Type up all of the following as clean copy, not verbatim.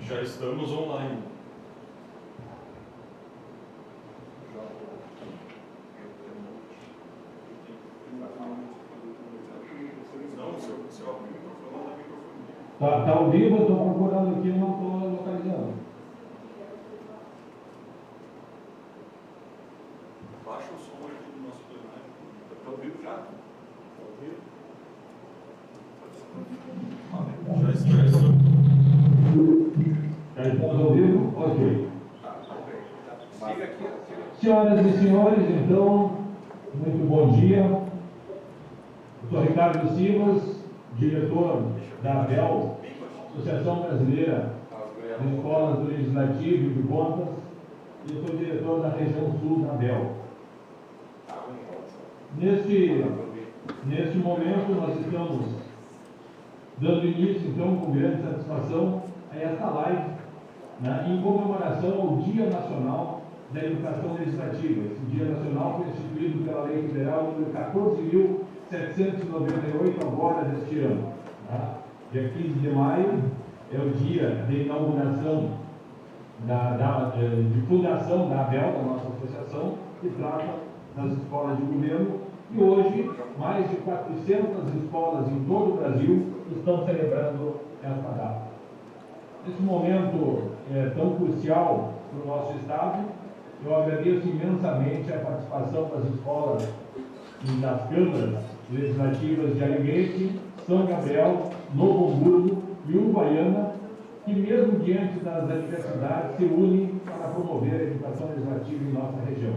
Já estamos online. Não, se eu abrir o microfone, dá microfone. Tá ao vivo, eu estou procurando aqui e não estou localizando. Baixa o som aqui do nosso plenário. Está ao vivo já? Está ao vivo? Já está. Já estamos ao vivo? Ok. Siga aqui. Senhoras e senhores, então, muito bom dia. Eu sou Ricardo Simas, diretor da ABEL, Associação Brasileira de Escolas do Legislativo e de Contas, e eu sou diretor da região sul da ABEL. Neste momento, nós estamos dando início, então, com grande satisfação, a esta live, né, em comemoração ao Dia Nacional da Educação Legislativa. Esse Dia Nacional foi instituído pela Lei Federal número 14.798, agora deste ano. Tá? Dia 15 de maio é o dia de inauguração de fundação da ABEL, da nossa associação, que trata das escolas de governo. E hoje, mais de 400 escolas em todo o Brasil estão celebrando esta data. Nesse momento tão crucial para o nosso Estado, eu agradeço imensamente a participação das escolas e das câmaras legislativas de Alegrete, São Gabriel, Novo Hamburgo e Uruguaiana, que mesmo diante das adversidades se unem para promover a educação legislativa em nossa região.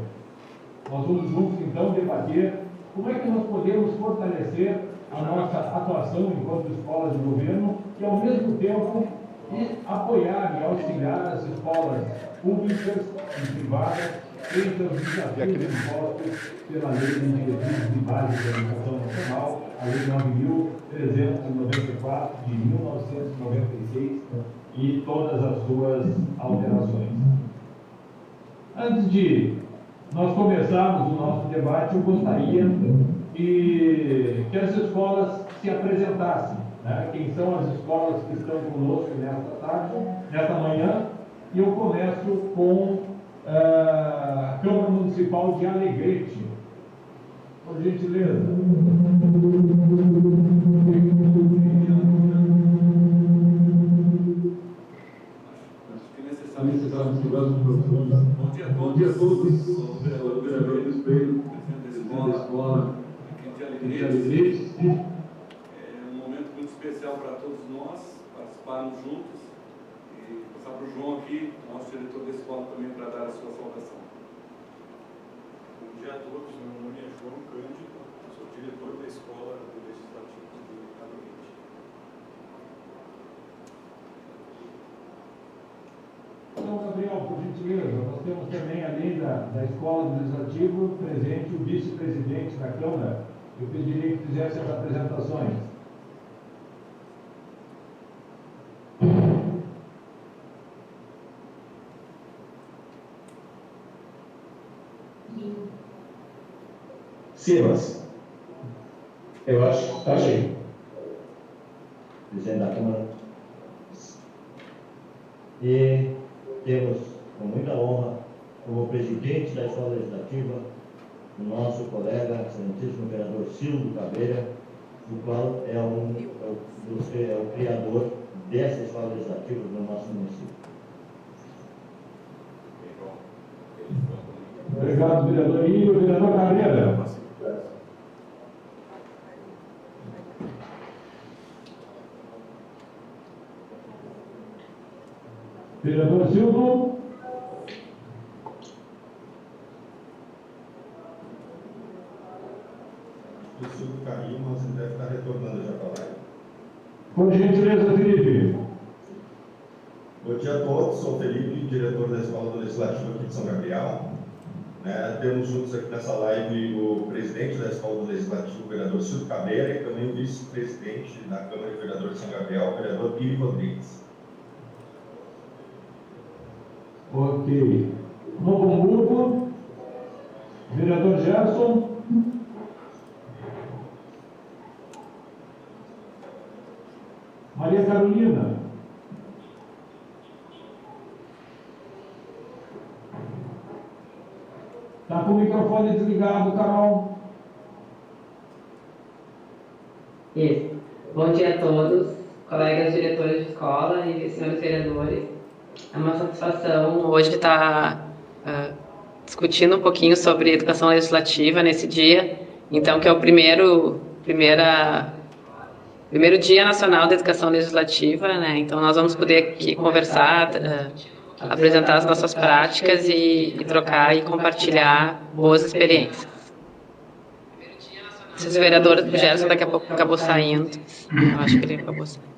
Nós vamos juntos, então, debater como é que nós podemos fortalecer a nossa atuação enquanto escolas de governo e, ao mesmo tempo, apoiar e auxiliar as escolas públicas e privadas frente aos desafios impostos pela Lei de Diretrizes e Bases da Educação Nacional, a Lei 9.394 de 1996 e todas as suas alterações. Antes de nós começarmos o nosso debate, eu gostaria que as escolas se apresentassem, né? Quem são as escolas que estão conosco nesta tarde, nesta manhã, e eu começo com a Câmara Municipal de Alegrete. Por gentileza. Bom dia a todos, vereador do Espelho, presidente da escola aqui de Alegrete. É um momento muito especial para todos nós, participarmos juntos, e passar para o João aqui, nosso diretor da escola, também para dar a sua saudação. Bom dia a todos, meu nome é João Cândido, sou diretor da Escola do Legislativo de Alegrete. Então, Gabriel, por gentileza, nós temos também, além da Escola do Legislativo, presente o vice-presidente da Câmara. Eu pediria que fizesse as apresentações. Simas, eu acho que está cheio. Presidente da Câmara. E temos, com muita honra, como presidente da Escola Legislativa, o nosso colega, excelentíssimo vereador Silvio Caveira, o qual é o criador dessa Escola Legislativa no nosso município. Obrigado, vereador. E o vereador Caveira. Vereador Silvio. O Silvio caiu, mas ele deve estar retornando já para lá. Por gentileza, Felipe. Bom dia a todos, sou o Felipe, diretor da Escola do Legislativo aqui de São Gabriel. Temos juntos aqui nessa live o presidente da Escola do Legislativo, o vereador Silvio Caveira, e também o vice-presidente da Câmara de Vereadores de São Gabriel, o vereador Piri Rodrigues. Ok. Novo Hamburgo, vereador Gerson. Maria Carolina. microfone desligado, Carol. Isso. Bom dia a todos, colegas diretores de escola e senhores vereadores. É uma satisfação hoje estar discutindo um pouquinho sobre educação legislativa nesse dia, então, que é o primeiro Dia Nacional da Educação Legislativa, né? Então, nós vamos poder aqui conversar, apresentar as nossas práticas e trocar e compartilhar boas experiências. Não sei se o vereador Gerson daqui a pouco acabou saindo. Eu acho que ele acabou saindo.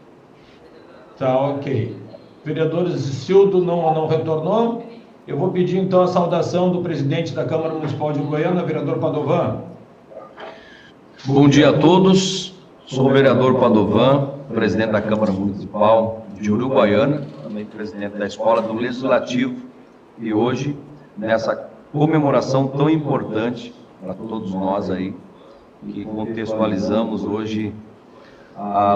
Tá, ok. Vereador Zicildo não retornou. Eu vou pedir, então, a saudação do presidente da Câmara Municipal de Goiânia, vereador Padovan. Bom dia a todos. Sou o vereador Padovan, presidente da Câmara Municipal de Uruguaiana, também presidente da Escola do Legislativo, e hoje, nessa comemoração tão importante para todos nós aí, que contextualizamos hoje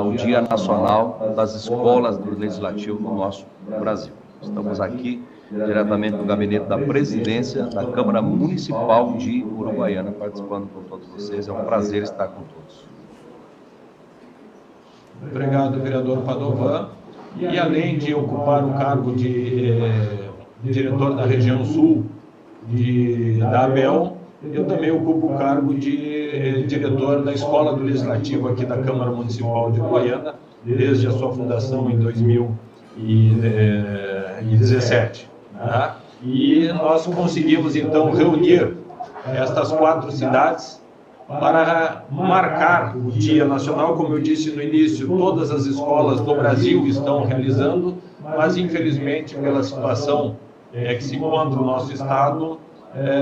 o Dia Nacional das Escolas do Legislativo no nosso Brasil. Estamos aqui diretamente do gabinete da presidência da Câmara Municipal de Uruguaiana, participando com todos vocês. É um prazer estar com todos. Obrigado, vereador Padovan. E além de ocupar o cargo de diretor da região sul da ABEL, eu também ocupo o cargo de diretor da Escola do Legislativo aqui da Câmara Municipal de Goiânia, desde a sua fundação em 2017. Tá? E nós conseguimos, então, reunir estas 4 cidades para marcar o Dia Nacional. Como eu disse no início, todas as escolas do Brasil estão realizando, mas infelizmente pela situação que se encontra o nosso estado,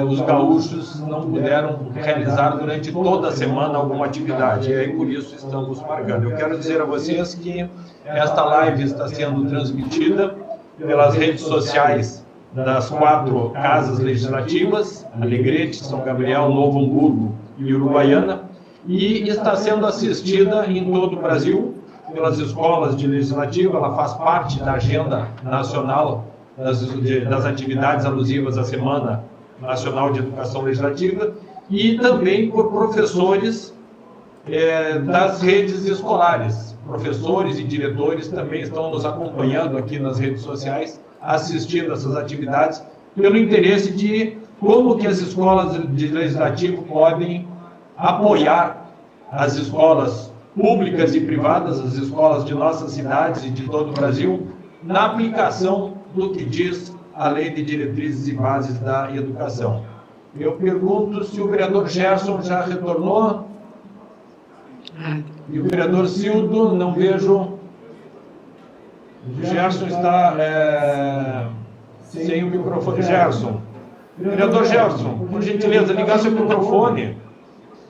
os gaúchos não puderam realizar durante toda a semana alguma atividade, e aí por isso estamos marcando. Eu quero dizer a vocês que esta live está sendo transmitida pelas redes sociais das 4 casas legislativas, Alegrete, São Gabriel, Novo Hamburgo e Uruguaiana, e está sendo assistida em todo o Brasil pelas escolas de legislativo. Ela faz parte da agenda nacional das atividades alusivas à Semana Nacional de Educação Legislativa, e também por professores das redes escolares. Professores e diretores também estão nos acompanhando aqui nas redes sociais, assistindo essas atividades, pelo interesse de como que as escolas de legislativo podem apoiar as escolas públicas e privadas, as escolas de nossas cidades e de todo o Brasil, na aplicação do que diz a Lei de Diretrizes e Bases da Educação. Eu pergunto se o vereador Gerson já retornou. E o vereador Cildo, não vejo. O Gerson está sem o microfone. Gerson. Vereador Gerson, por gentileza, ligar seu microfone.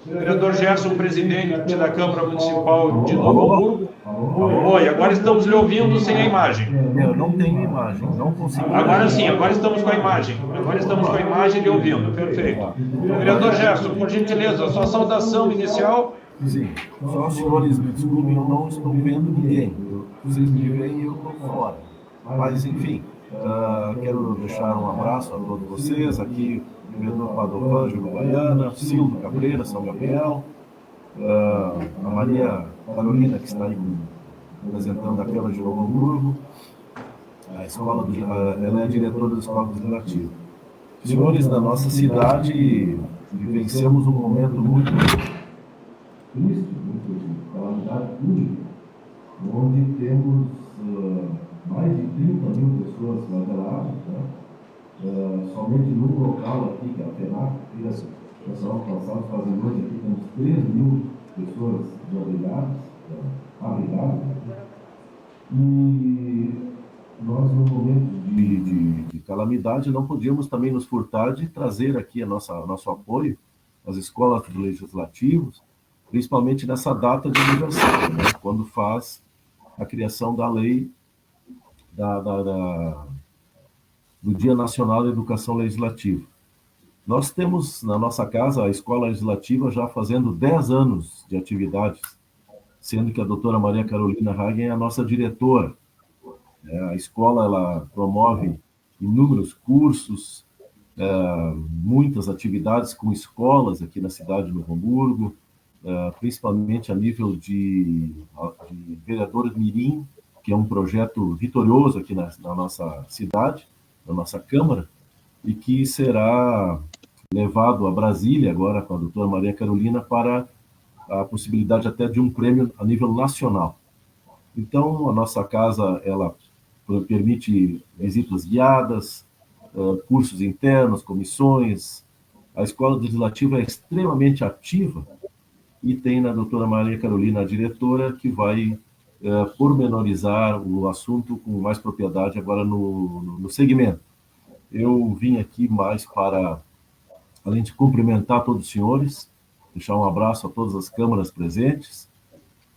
Vereador Gerson, presidente da Câmara Municipal de Novo Hamburgo. Oi, agora estamos lhe ouvindo sem a imagem. Eu não tenho imagem, não consigo. Agora sim, agora estamos com a imagem. Agora estamos com a imagem e lhe ouvindo. Perfeito. Vereador Gerson, por gentileza, sua saudação inicial. Sim, só os senhores me desculpem, eu não estou vendo ninguém. Vocês me veem e eu estou fora. Mas, enfim, quero deixar um abraço a todos vocês. Aqui, o vereador Padovan, de Uruguaiana, Silvio Cabreira, São Gabriel, a Maria Carolina, que está aí representando a Câmara de Novo Hamburgo, a escola ela é a diretora da Escola Legislativa. Senhores da nossa cidade, vivenciamos um momento muito triste, muito calamidade única, onde temos mais de 30 mil pessoas flageladas, né? Somente no local aqui, que é a FENAC, nós vamos passar os fazendões aqui, temos 3 mil pessoas abrigadas, e nós, no momento de calamidade, não podíamos também nos furtar de trazer aqui nosso apoio às escolas legislativas, principalmente nessa data de aniversário, né? Quando faz a criação da lei do Dia Nacional da Educação Legislativa. Nós temos na nossa casa a Escola Legislativa já fazendo 10 anos de atividades, sendo que a doutora Maria Carolina Hagen é a nossa diretora. A escola ela promove inúmeros cursos, muitas atividades com escolas aqui na cidade de Novo Hamburgo, principalmente a nível de vereador mirim, que é um projeto vitorioso aqui na nossa cidade, na nossa Câmara, e que será levado a Brasília agora com a doutora Maria Carolina para a possibilidade até de um prêmio a nível nacional. Então, a nossa casa, ela permite visitas guiadas, cursos internos, comissões. A Escola Legislativa é extremamente ativa e tem na doutora Maria Carolina, a diretora, que vai pormenorizar o assunto com mais propriedade agora no segmento. Eu vim aqui mais para, além de cumprimentar todos os senhores, deixar um abraço a todas as câmaras presentes,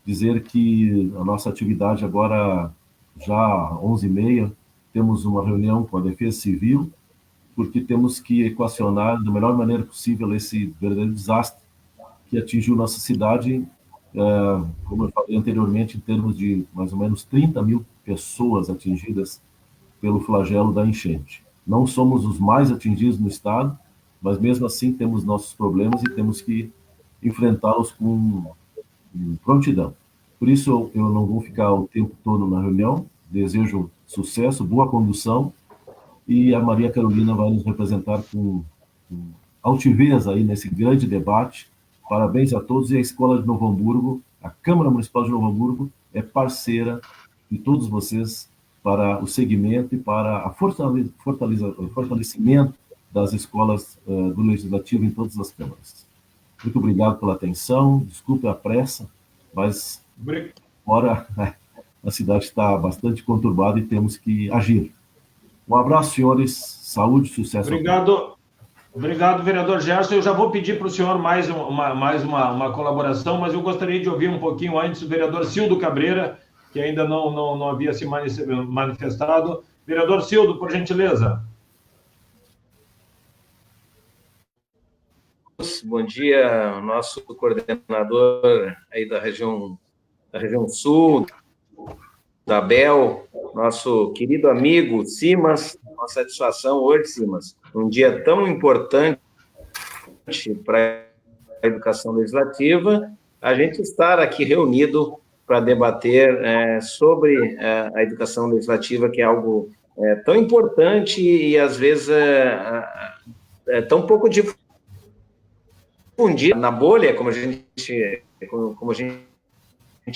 dizer que a nossa atividade agora, já às 11h30, temos uma reunião com a Defesa Civil, porque temos que equacionar da melhor maneira possível esse verdadeiro desastre que atingiu nossa cidade, como eu falei anteriormente, em termos de mais ou menos 30 mil pessoas atingidas pelo flagelo da enchente. Não somos os mais atingidos no estado, mas mesmo assim temos nossos problemas e temos que enfrentá-los com prontidão. Por isso eu não vou ficar o tempo todo na reunião, desejo sucesso, boa condução, e a Maria Carolina vai nos representar com altivez aí nesse grande debate. Parabéns a todos, e a Escola de Novo Hamburgo, a Câmara Municipal de Novo Hamburgo, é parceira de todos vocês para o segmento e para o fortalecimento das escolas do Legislativo em todas as câmaras. Muito obrigado pela atenção, desculpe a pressa, mas agora a cidade está bastante conturbada e temos que agir. Um abraço, senhores, saúde e sucesso. Obrigado, vereador Gerson. Eu já vou pedir para o senhor mais uma colaboração, mas eu gostaria de ouvir um pouquinho antes o vereador Cildo Cabreira, que ainda não havia se manifestado. Vereador Cildo, por gentileza. Bom dia, nosso coordenador aí da região sul, da Bel, nosso querido amigo Simas. Uma satisfação hoje, Simas, um dia tão importante para a educação legislativa, a gente estar aqui reunido para debater sobre a educação legislativa, que é algo tão importante e, às vezes, tão pouco difundido na bolha, como a gente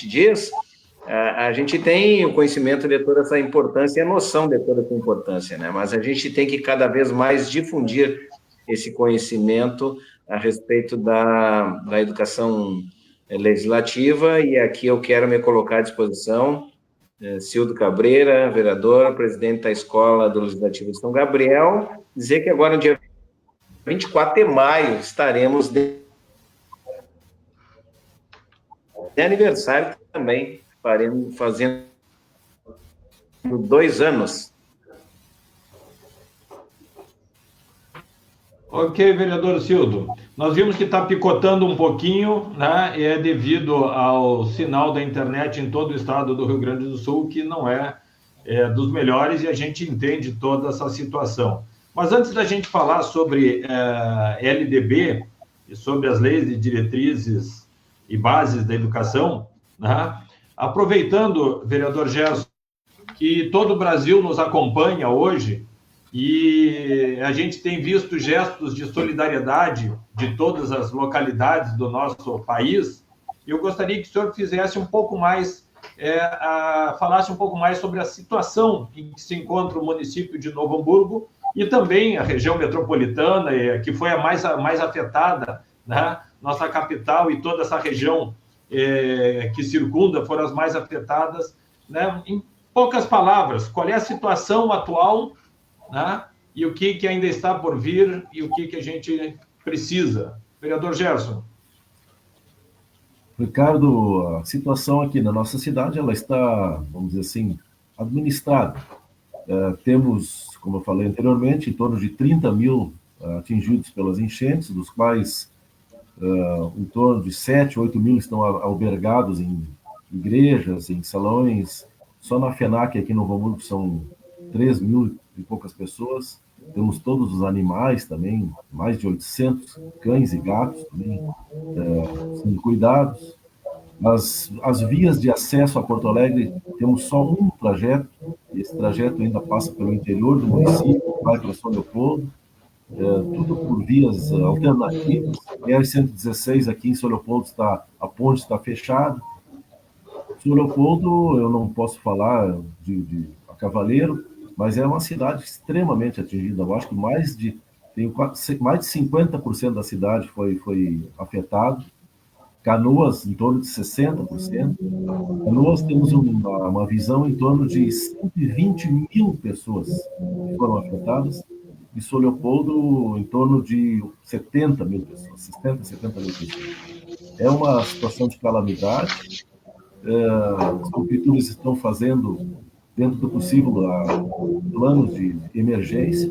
diz. A gente tem o conhecimento de toda essa importância e a noção de toda essa importância, né? Mas a gente tem que cada vez mais difundir esse conhecimento a respeito da educação legislativa, e aqui eu quero me colocar à disposição. Cildo Cabreira, vereador, presidente da Escola do Legislativo de São Gabriel, dizer que agora, no dia 24 de maio, estaremos de aniversário também, fazendo 2 anos. Ok, vereador Cildo. Nós vimos que está picotando um pouquinho, né? E é devido ao sinal da internet em todo o estado do Rio Grande do Sul, que não é dos melhores, e a gente entende toda essa situação. Mas antes da gente falar sobre LDB e sobre as leis de diretrizes e bases da educação, né? Aproveitando, vereador Gerson, que todo o Brasil nos acompanha hoje, e a gente tem visto gestos de solidariedade de todas as localidades do nosso país, eu gostaria que o senhor fizesse um pouco mais, falasse um pouco mais sobre a situação em que se encontra o município de Novo Hamburgo e também a região metropolitana, que foi a mais afetada, né? Nossa capital e toda essa região que circunda foram as mais afetadas, né? Em poucas palavras, qual é a situação atual, né? E o que ainda está por vir e o que a gente precisa? Vereador Gerson. Ricardo, a situação aqui na nossa cidade, ela está, vamos dizer assim, administrada. Temos, como eu falei anteriormente, em torno de 30 mil atingidos pelas enchentes, dos quais em torno de 7, 8 mil estão albergados em igrejas, em salões. Só na FENAC, aqui no Novo Hamburgo, são 3 mil e poucas pessoas. temos todos os animais também, mais de 800 cães e gatos também sendo cuidados. As vias de acesso a Porto Alegre, temos só um trajeto, esse trajeto ainda passa pelo interior do município, vai para São Leopoldo, tudo por vias alternativas. BR-116 aqui em São Leopoldo, a ponte está fechada. São Leopoldo, eu não posso falar de a cavaleiro, mas é uma cidade extremamente atingida. Eu acho que mais de 50% da cidade foi afetado. Canoas, em torno de 60%. Canoas, temos uma visão em torno de 120 mil pessoas que foram afetadas. E São Leopoldo, em torno de 70 mil pessoas, 70 mil pessoas. É uma situação de calamidade. As prefeituras estão fazendo, dentro do possível, planos de emergência.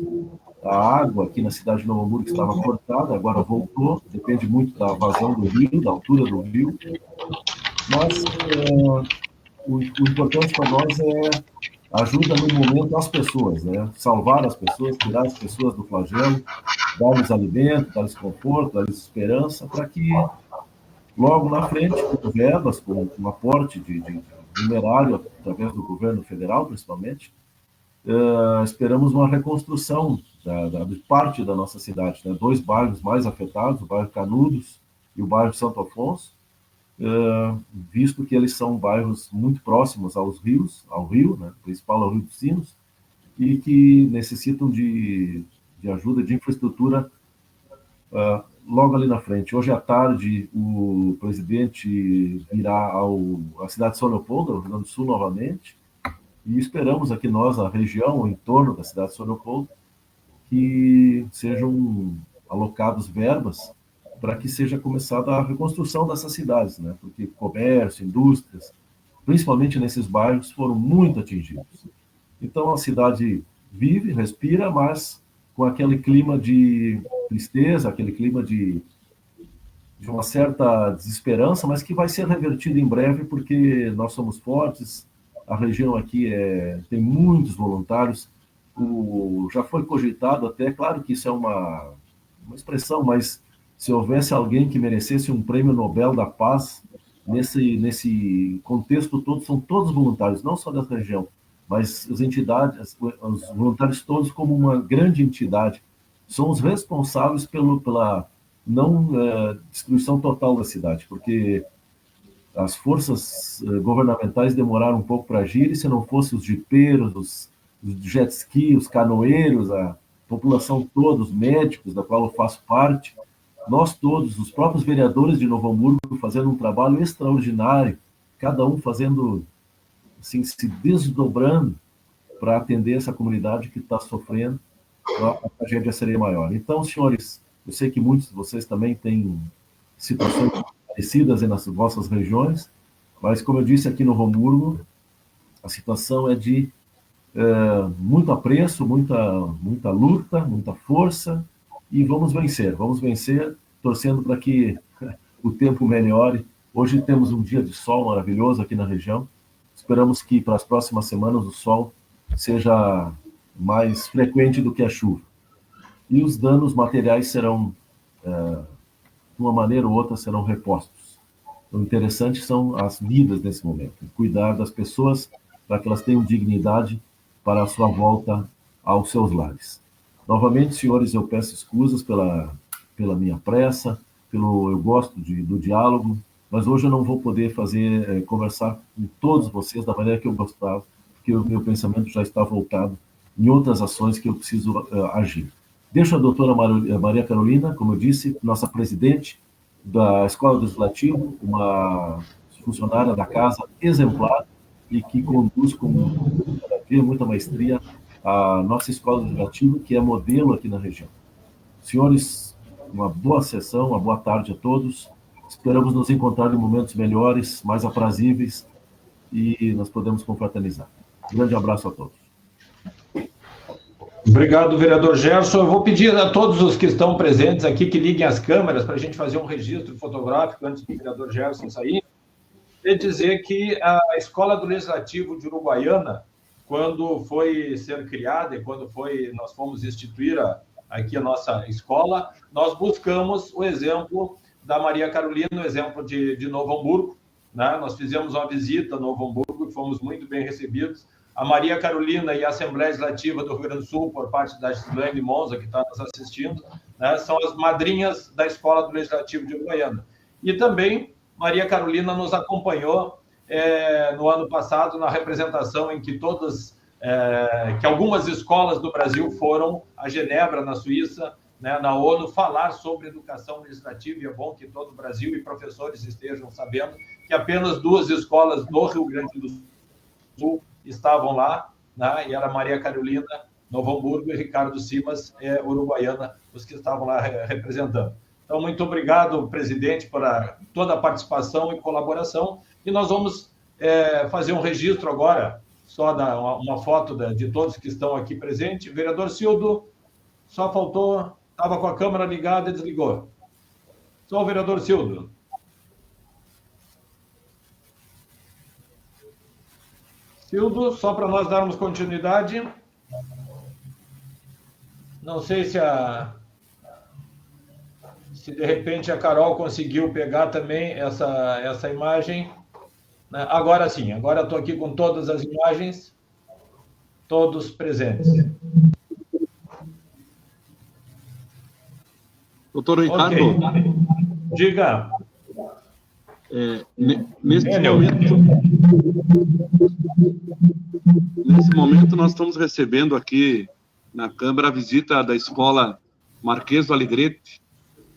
A água aqui na cidade de Novo Hamburgo estava cortada, agora voltou, depende muito da vazão do rio, da altura do rio. Mas o importante para nós é ajuda no momento às pessoas, né? Salvar as pessoas, tirar as pessoas do flagelo, dar-lhes alimento, dar-lhes conforto, dar-lhes esperança, para que logo na frente, com verbas, com um aporte de numerário através do governo federal, principalmente, esperamos uma reconstrução de parte da nossa cidade, né? 2 bairros mais afetados, o bairro Canudos e o bairro Santo Afonso, visto que eles são bairros muito próximos ao rio, né? O principal é o Rio dos Sinos, e que necessitam de ajuda de infraestrutura logo ali na frente. Hoje à tarde, o presidente virá à cidade de São Leopoldo, no Rio Grande do Sul, novamente, e esperamos aqui nós, a região, em torno da cidade de São Leopoldo, que sejam alocados verbas para que seja começada a reconstrução dessas cidades, né? Porque comércio, indústrias, principalmente nesses bairros, foram muito atingidos. Então a cidade vive, respira, mas com aquele clima de tristeza, aquele clima de uma certa desesperança, mas que vai ser revertido em breve, porque nós somos fortes, a região aqui tem muitos voluntários. Já foi cogitado até, claro que isso é uma expressão, mas se houvesse alguém que merecesse um prêmio Nobel da Paz, nesse contexto todo, são todos voluntários, não só da região, mas as entidades, os voluntários todos como uma grande entidade, são os responsáveis pela não destruição total da cidade, porque as forças governamentais demoraram um pouco para agir, e se não fosse os jipeiros, os jet ski, os canoeiros, a população toda, os médicos, da qual eu faço parte, nós todos, os próprios vereadores de Novo Hamburgo, fazendo um trabalho extraordinário, cada um fazendo, assim, se desdobrando para atender essa comunidade que está sofrendo, a tragédia seria maior. Então, senhores, eu sei que muitos de vocês também têm situações parecidas nas vossas regiões, mas, como eu disse, aqui no Novo Hamburgo, a situação é de muito apreço, muita luta, muita força, e vamos vencer, torcendo para que o tempo melhore. Hoje temos um dia de sol maravilhoso aqui na região, esperamos que para as próximas semanas o sol seja mais frequente do que a chuva. E os danos materiais serão, de uma maneira ou outra, serão repostos. O interessante são as vidas nesse momento, cuidar das pessoas para que elas tenham dignidade para a sua volta aos seus lares. Novamente, senhores, eu peço escusas pela minha pressa, eu gosto do diálogo, mas hoje eu não vou poder conversar com todos vocês da maneira que eu gostava, porque o meu pensamento já está voltado em outras ações que eu preciso agir. Deixo a doutora Maria Carolina, como eu disse, nossa presidente da Escola Legislativa, uma funcionária da casa exemplar e que conduz com muita maestria a nossa Escola Legislativa, que é modelo aqui na região. Senhores, uma boa sessão, uma boa tarde a todos. Esperamos nos encontrar em momentos melhores, mais aprazíveis, e nós podemos confraternizar. Um grande abraço a todos. Obrigado, vereador Gerson. Eu vou pedir a todos os que estão presentes aqui que liguem as câmeras para a gente fazer um registro fotográfico antes do vereador Gerson sair, e dizer que a Escola do Legislativo de Uruguaiana quando foi ser criada e quando nós fomos instituir aqui a nossa escola, nós buscamos o exemplo da Maria Carolina, o exemplo de Novo Hamburgo, né? Nós fizemos uma visita a Novo Hamburgo e fomos muito bem recebidos. A Maria Carolina e a Assembleia Legislativa do Rio Grande do Sul, por parte da Gislaine Monza, que está nos assistindo, né, são as madrinhas da Escola do Legislativo de Uruguaiana. E também Maria Carolina nos acompanhou no ano passado na representação em que que algumas escolas do Brasil foram a Genebra, na Suíça, né, na ONU, falar sobre educação legislativa, e é bom que todo o Brasil e professores estejam sabendo que apenas 2 escolas do Rio Grande do Sul estavam lá, né, e era Maria Carolina, Novo Hamburgo, e Ricardo Simas, Uruguaiana, os que estavam lá representando. Então, muito obrigado, presidente, por toda a participação e colaboração, e nós vamos fazer um registro agora, só dar uma foto de todos que estão aqui presentes. Vereador Cildo, só faltou, estava com a câmera ligada e desligou. Só o vereador Cildo. Cildo, só para nós darmos continuidade. Não sei se de repente a Carol conseguiu pegar também essa imagem. Agora sim, agora estou aqui com todas as imagens, todos presentes. Doutor Ricardo, okay. Diga. Nesse momento nós estamos recebendo aqui na Câmara a visita da Escola Marquês do Alegrete,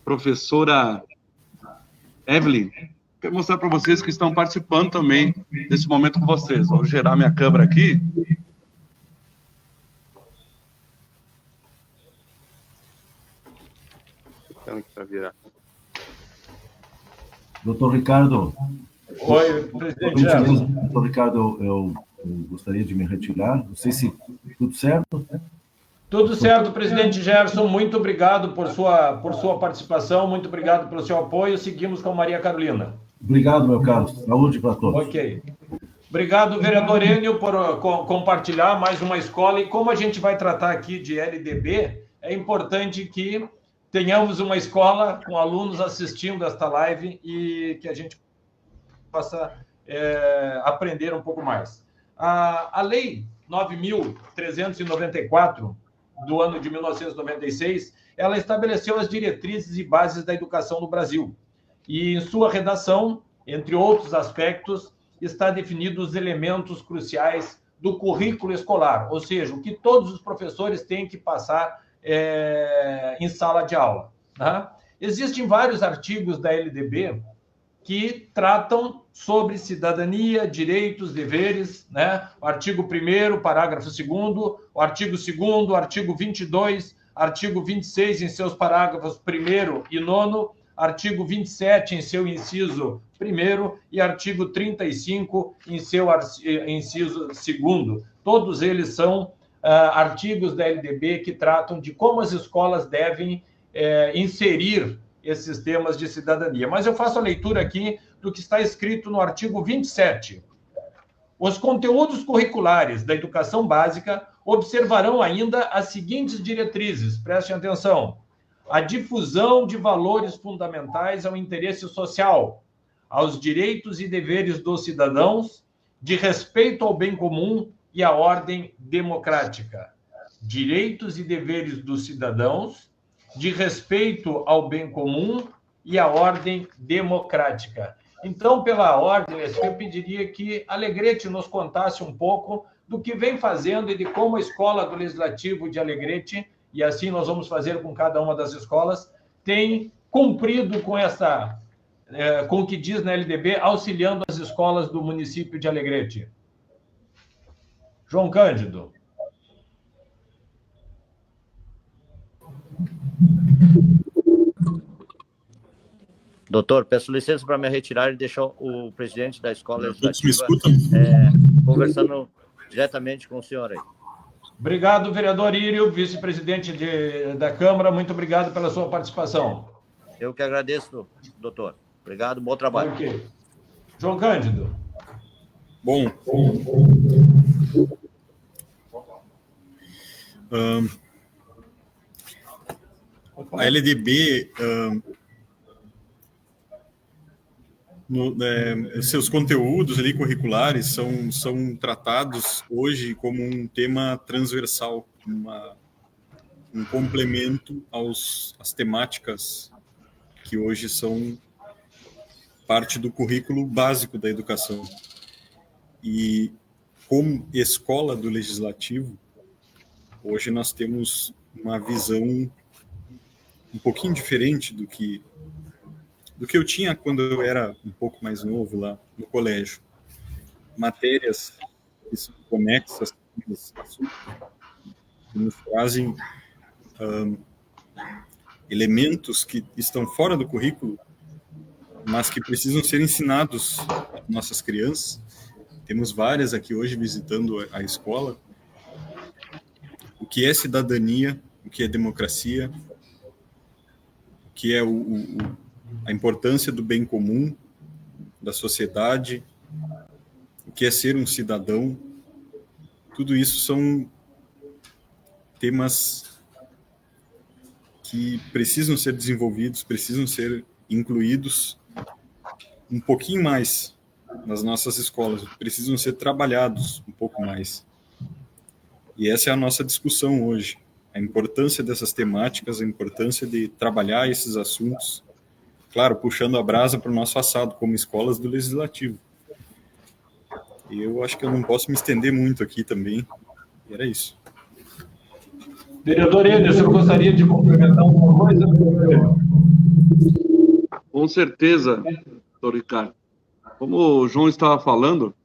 professora Evelyn. Quero mostrar para vocês que estão participando também desse momento com vocês. Vou gerar minha câmera aqui. Então, aqui para virar. Doutor Ricardo. Oi, presidente. Doutor Ricardo, eu gostaria de me retirar. Não sei se tudo certo. Tudo certo, presidente Gerson. Muito obrigado por sua participação. Muito obrigado pelo seu apoio. Seguimos com Maria Carolina. Obrigado, meu caro. Saúde para todos. Ok. Obrigado, vereador Enio, por compartilhar mais uma escola. E como a gente vai tratar aqui de LDB, é importante que tenhamos uma escola com alunos assistindo esta live e que a gente possa aprender um pouco mais. A Lei 9.394, do ano de 1996, ela estabeleceu as diretrizes e bases da educação no Brasil. E em sua redação, entre outros aspectos, está definidos os elementos cruciais do currículo escolar, ou seja, o que todos os professores têm que passar em sala de aula. Né? Existem vários artigos da LDB que tratam sobre cidadania, direitos, deveres, né? O artigo 1º, parágrafo 2º, o artigo 2º, o artigo 22, artigo 26 em seus parágrafos 1º e 9º, artigo 27 em seu inciso 1º e artigo 35 em seu inciso 2º. Todos eles são artigos da LDB que tratam de como as escolas devem inserir esses temas de cidadania. Mas eu faço a leitura aqui do que está escrito no artigo 27. Os conteúdos curriculares da educação básica observarão ainda as seguintes diretrizes, prestem atenção: a difusão de valores fundamentais ao interesse social, aos direitos e deveres dos cidadãos, de respeito ao bem comum e à ordem democrática. Direitos e deveres dos cidadãos, de respeito ao bem comum e à ordem democrática. Então, pela ordem, eu pediria que Alegrete nos contasse um pouco do que vem fazendo e de como a Escola do Legislativo de Alegrete, e assim nós vamos fazer com cada uma das escolas, tem cumprido com com o que diz na LDB, auxiliando as escolas do município de Alegrete. João Cândido. Doutor, peço licença para me retirar e deixar o presidente da Escola Legislativa conversando diretamente com o senhor aí. Obrigado, vereador Írio, vice-presidente da Câmara. Muito obrigado pela sua participação. Eu que agradeço, doutor. Obrigado, bom trabalho. Okay. João Cândido. Bom, A LDB, seus conteúdos ali curriculares são tratados hoje como um tema transversal, um complemento às temáticas que hoje são parte do currículo básico da educação. E como escola do Legislativo, hoje nós temos uma visão um pouquinho diferente do que eu tinha quando eu era um pouco mais novo lá no colégio. Matérias que são conexas, que nos trazem elementos que estão fora do currículo, mas que precisam ser ensinados às nossas crianças. Temos várias aqui hoje visitando a escola. O que é cidadania, o que é democracia, o que é a importância do bem comum, da sociedade, o que é ser um cidadão. Tudo isso são temas que precisam ser desenvolvidos, precisam ser incluídos um pouquinho mais nas nossas escolas, precisam ser trabalhados um pouco mais. E essa é a nossa discussão hoje, a importância dessas temáticas, a importância de trabalhar esses assuntos, claro, puxando a brasa para o nosso assado, como escolas do Legislativo. E eu acho que eu não posso me estender muito aqui também, e era isso. Vereador Enio, o senhor gostaria de complementar alguma coisa? Com certeza, doutor Ricardo. Como o João estava falando,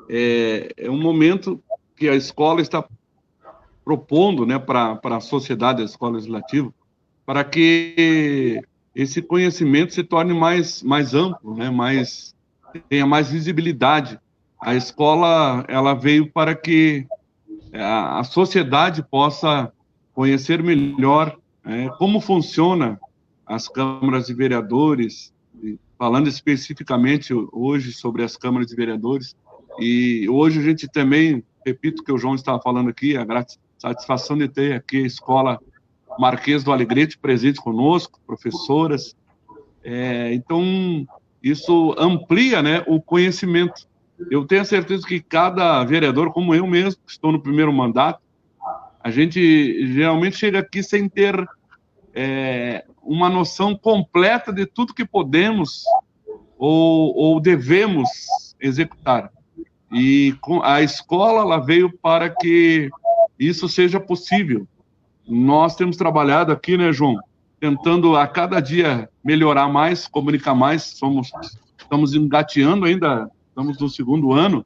é um momento que a escola está propondo, né, para a sociedade, a escola legislativa, para que esse conhecimento se torne mais amplo, né, tenha mais visibilidade. A escola, ela veio para que a sociedade possa conhecer melhor como funciona as câmaras de vereadores, falando especificamente hoje sobre as câmaras de vereadores. E hoje a gente também, repito o que o João estava falando aqui, a satisfação de ter aqui a Escola Marquês do Alegrete presente conosco, professoras. Então, isso amplia, né, o conhecimento. Eu tenho certeza que cada vereador, como eu mesmo, que estou no primeiro mandato, a gente geralmente chega aqui sem ter uma noção completa de tudo que podemos ou devemos executar. E a escola, ela veio para que isso seja possível. Nós temos trabalhado aqui, né, João, tentando a cada dia melhorar mais, comunicar mais. Estamos engateando ainda, estamos no segundo ano,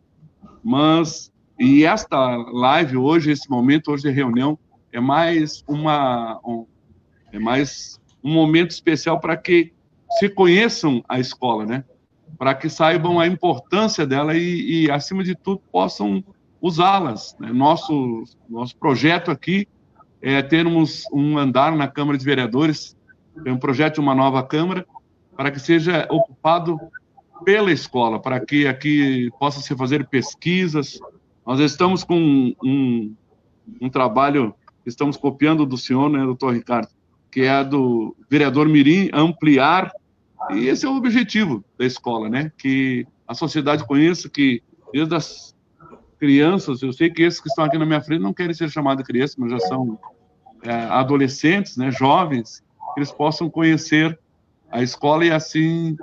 e esta live hoje, esse momento hoje de reunião, é mais um momento especial para que se conheçam a escola, né? Para que saibam a importância dela e acima de tudo, possam usá-las, né? Nosso projeto aqui é termos um andar na Câmara de Vereadores, tem um projeto de uma nova Câmara, para que seja ocupado pela escola, para que aqui possa se fazer pesquisas. Nós estamos com um trabalho, estamos copiando do senhor, né, doutor Ricardo, que é do vereador Mirim, ampliar, e esse é o objetivo da escola, né, que a sociedade conheça, que desde as crianças, eu sei que esses que estão aqui na minha frente não querem ser chamados de crianças, mas já são adolescentes, né, jovens, que eles possam conhecer a escola e assim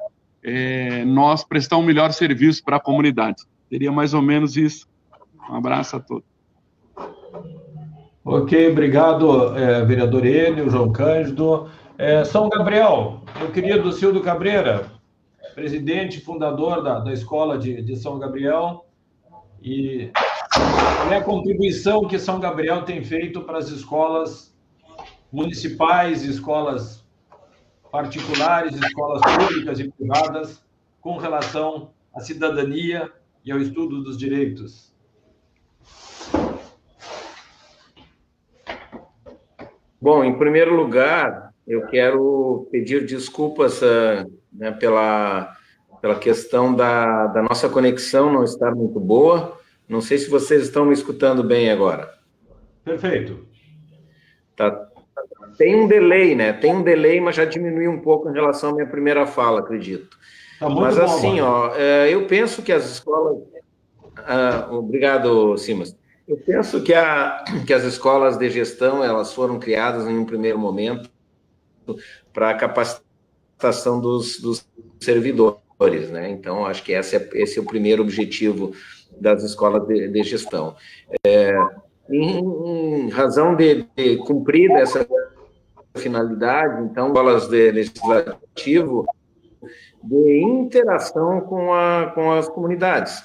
nós prestar um melhor serviço para a comunidade. Seria mais ou menos isso. Um abraço a todos. Ok, obrigado, vereador Enio, João Cândido. São Gabriel, meu querido Cildo Cabreira, presidente e fundador da Escola de São Gabriel, e qual é a contribuição que São Gabriel tem feito para as escolas municipais, escolas particulares, escolas públicas e privadas, com relação à cidadania e ao estudo dos direitos? Bom, em primeiro lugar, eu quero pedir desculpas né, pela questão da nossa conexão não estar muito boa. Não sei se vocês estão me escutando bem agora. Perfeito. Tem um delay, né? Tem um delay, mas já diminuiu um pouco em relação à minha primeira fala, acredito. Tá muito Mas bom, assim, ó, eu penso que as escolas... obrigado, Simas. Eu penso que as escolas de gestão, elas foram criadas em um primeiro momento para a capacitação dos servidores, né? Então, acho que esse é o primeiro objetivo das escolas de gestão. Em razão de cumprir essa finalidade, então, escolas de legislativo de interação com as comunidades.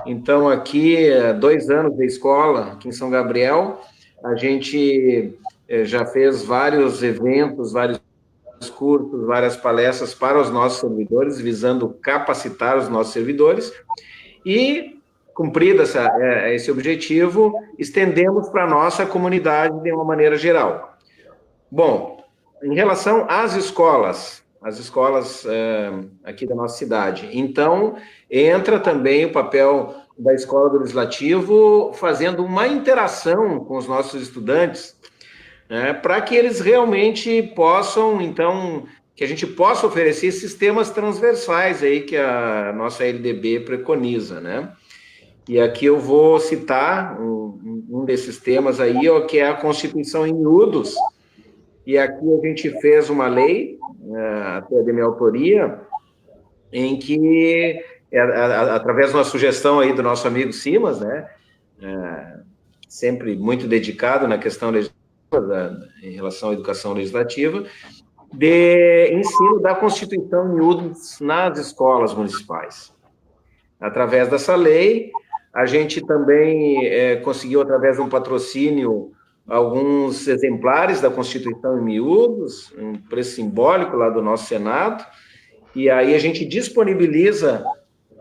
Então, aqui, 2 anos de escola, aqui em São Gabriel, a gente já fez vários eventos, vários cursos, várias palestras para os nossos servidores, visando capacitar os nossos servidores, e, cumprido esse objetivo, estendemos para a nossa comunidade de uma maneira geral. Bom, em relação às escolas aqui da nossa cidade, então, entra também o papel da Escola do Legislativo fazendo uma interação com os nossos estudantes, para que eles realmente possam, então, que a gente possa oferecer sistemas transversais aí que a nossa LDB preconiza, né? E aqui eu vou citar um desses temas aí, que é a Constituição em miúdos, e aqui a gente fez uma lei, até de minha autoria, em que, através de uma sugestão aí do nosso amigo Simas, né, sempre muito dedicado na questão legislativa, em relação à educação legislativa, de ensino da Constituição em miúdos nas escolas municipais. Através dessa lei, a gente também conseguiu, através de um patrocínio, alguns exemplares da Constituição em miúdos, um preço simbólico lá do nosso Senado, e aí a gente disponibiliza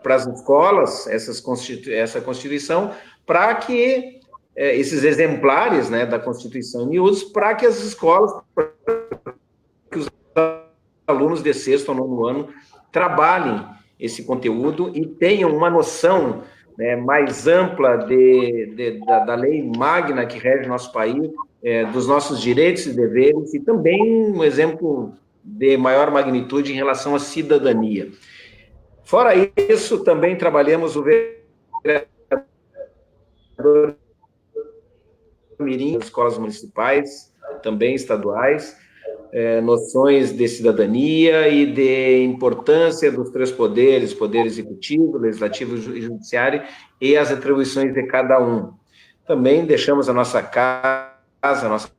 para as escolas essa Constituição, para que esses exemplares, né, da Constituição em miúdos, para que as escolas, que os alunos de 6º ou 9º ano trabalhem esse conteúdo e tenham uma noção, né, mais ampla da lei magna que rege o nosso país, dos nossos direitos e deveres, e também um exemplo de maior magnitude em relação à cidadania. Fora isso, também trabalhamos o vereador Mirim, das escolas municipais, também estaduais, noções de cidadania e de importância dos 3 poderes, poder executivo, legislativo e judiciário, e as atribuições de cada um. Também deixamos a nossa casa, a nossa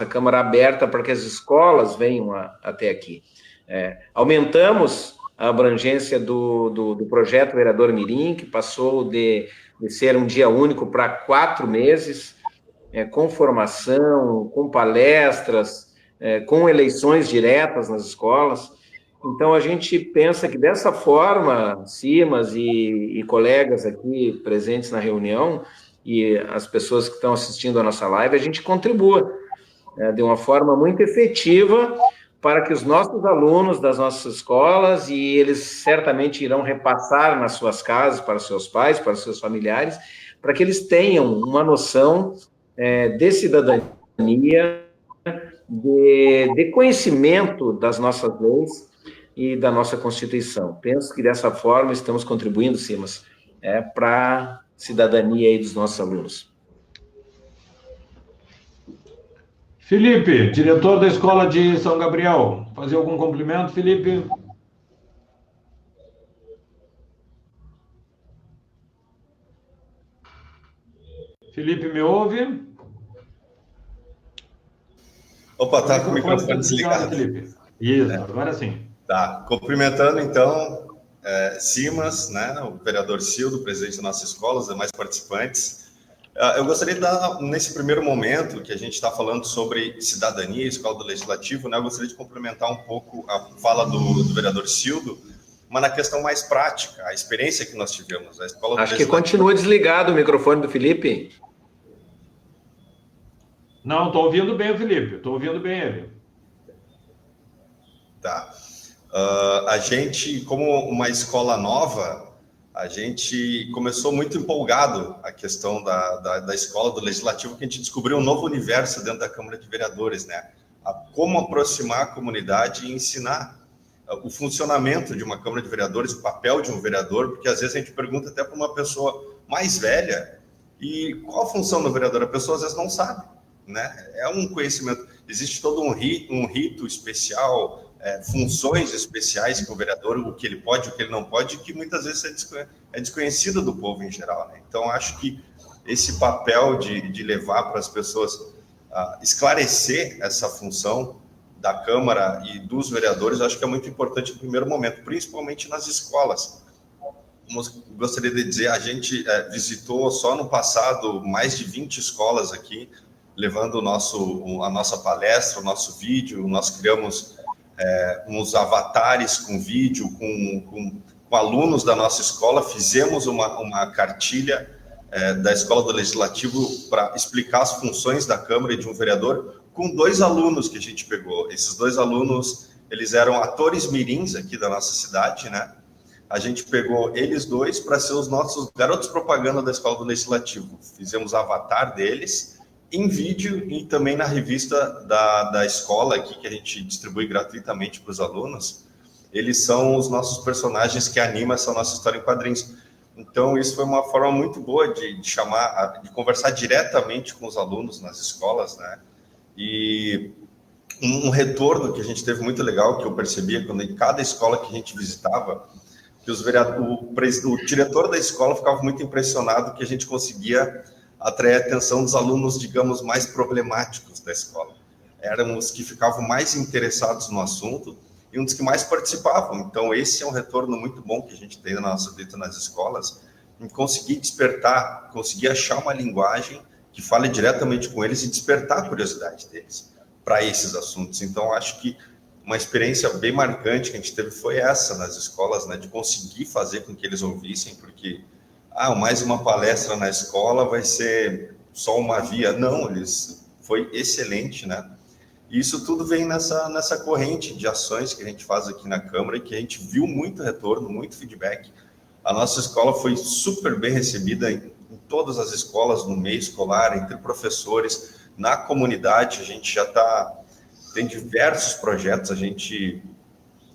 Câmara aberta para que as escolas venham até aqui. Aumentamos a abrangência do projeto Vereador Mirim, que passou de ser um dia único para 4 meses, com formação, com palestras, com eleições diretas nas escolas. Então, a gente pensa que, dessa forma, Simas e colegas aqui presentes na reunião, e as pessoas que estão assistindo a nossa live, a gente contribua de uma forma muito efetiva para que os nossos alunos das nossas escolas, e eles certamente irão repassar nas suas casas, para seus pais, para seus familiares, para que eles tenham uma noção de cidadania, de conhecimento das nossas leis e da nossa Constituição. Penso que dessa forma estamos contribuindo, Simas, para a cidadania aí dos nossos alunos. Felipe, diretor da Escola de São Gabriel, fazer algum complemento, Felipe? Felipe, me ouve? Opa, tá com o microfone desligado. Felipe. Isso, agora sim. Tá, cumprimentando então Simas, né, o vereador Cildo, presidente da nossa escola, os demais participantes. Eu gostaria de dar, nesse primeiro momento, que a gente está falando sobre cidadania, escola do legislativo, né, eu gostaria de complementar um pouco a fala do vereador Cildo, mas na questão mais prática, a experiência que nós tivemos. A escola Acho que continua desligado o microfone do Felipe. Não, estou ouvindo bem o Felipe, estou ouvindo bem ele. Tá. A gente, como uma escola nova, A gente começou muito empolgado a questão da escola, do legislativo, que a gente descobriu um novo universo dentro da Câmara de Vereadores, né? Como aproximar a comunidade e ensinar o funcionamento de uma Câmara de Vereadores, o papel de um vereador, porque às vezes a gente pergunta até para uma pessoa mais velha, e qual a função do vereador? A pessoa às vezes não sabe, né? É um conhecimento, existe todo um rito especial, funções especiais que o vereador, o que ele pode, o que ele não pode, que muitas vezes é desconhecido do povo em geral, né? Então, acho que esse papel de levar para as pessoas, esclarecer essa função da Câmara e dos vereadores, acho que é muito importante no primeiro momento, principalmente nas escolas. Como gostaria de dizer, a gente visitou só no passado mais de 20 escolas aqui, levando a nossa palestra, o nosso vídeo. Nós criamos uns avatares com vídeo, com alunos da nossa escola, fizemos uma cartilha da Escola do Legislativo para explicar as funções da Câmara e de um vereador, com 2 alunos que a gente pegou. Esses 2 alunos, eles eram atores mirins aqui da nossa cidade, né? A gente pegou eles 2 para ser os nossos garotos propaganda da Escola do Legislativo. Fizemos o avatar deles em vídeo e também na revista da escola aqui, que a gente distribui gratuitamente para os alunos. Eles são os nossos personagens que animam essa nossa história em quadrinhos. Então, isso foi uma forma muito boa de conversar diretamente com os alunos nas escolas, né? E um retorno que a gente teve muito legal, que eu percebia quando em cada escola que a gente visitava, que o diretor da escola ficava muito impressionado que a gente conseguia atrair a atenção dos alunos, digamos, mais problemáticos da escola. Éramos que ficavam mais interessados no assunto e um dos que mais participavam. Então, esse é um retorno muito bom que a gente tem na nossa vida nas escolas, em conseguir despertar, conseguir achar uma linguagem que fale diretamente com eles e despertar a curiosidade deles para esses assuntos. Então, acho que uma experiência bem marcante que a gente teve foi essa nas escolas, né, de conseguir fazer com que eles ouvissem, porque mais uma palestra na escola vai ser só uma via. Não, foi excelente, né? E isso tudo vem nessa corrente de ações que a gente faz aqui na Câmara e que a gente viu muito retorno, muito feedback. A nossa escola foi super bem recebida em todas as escolas, no meio escolar, entre professores, na comunidade. A gente já tem diversos projetos. A gente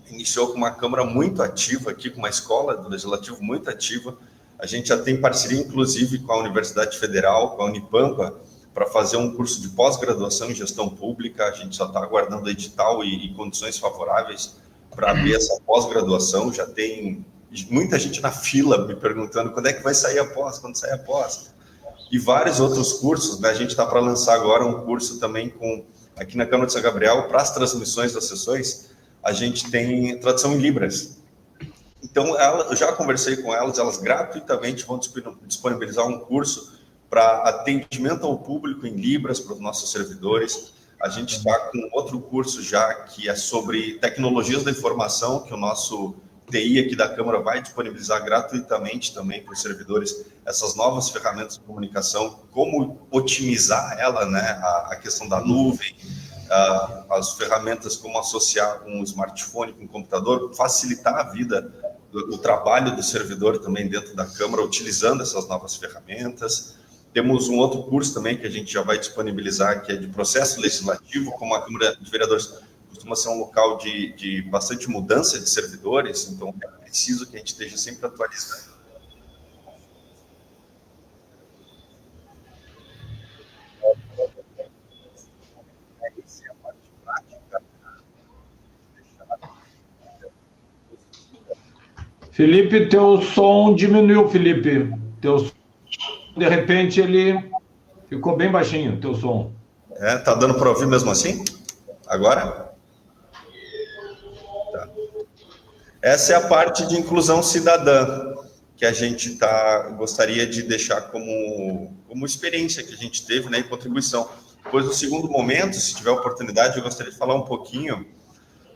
iniciou com uma Câmara muito ativa aqui, com uma escola do Legislativo muito ativa. A gente já tem parceria, inclusive, com a Universidade Federal, com a Unipampa, para fazer um curso de pós-graduação em gestão pública. A gente já está aguardando edital e condições favoráveis para abrir essa pós-graduação. Já tem muita gente na fila me perguntando quando é que vai sair a pós, quando sai a pós. E vários outros cursos, né? A gente está para lançar agora um curso também aqui na Câmara de São Gabriel, para as transmissões das sessões, a gente tem tradução em Libras. Então, eu já conversei com elas gratuitamente vão disponibilizar um curso para atendimento ao público em Libras para os nossos servidores. A gente está com outro curso já que é sobre tecnologias da informação, que o nosso TI aqui da Câmara vai disponibilizar gratuitamente também para os servidores essas novas ferramentas de comunicação, como otimizar ela, né? A questão da nuvem, as ferramentas como associar um smartphone com um computador, facilitar a vida, o trabalho do servidor também dentro da Câmara, utilizando essas novas ferramentas. Temos um outro curso também que a gente já vai disponibilizar, que é de processo legislativo, como a Câmara de Vereadores costuma ser um local de bastante mudança de servidores, então é preciso que a gente esteja sempre atualizando. Felipe, teu som diminuiu, Felipe. De repente, ele ficou bem baixinho, teu som. Tá dando para ouvir mesmo assim? Agora? Tá. Essa é a parte de inclusão cidadã que a gente gostaria de deixar como experiência que a gente teve, né, e contribuição. Depois, no segundo momento, se tiver oportunidade, eu gostaria de falar um pouquinho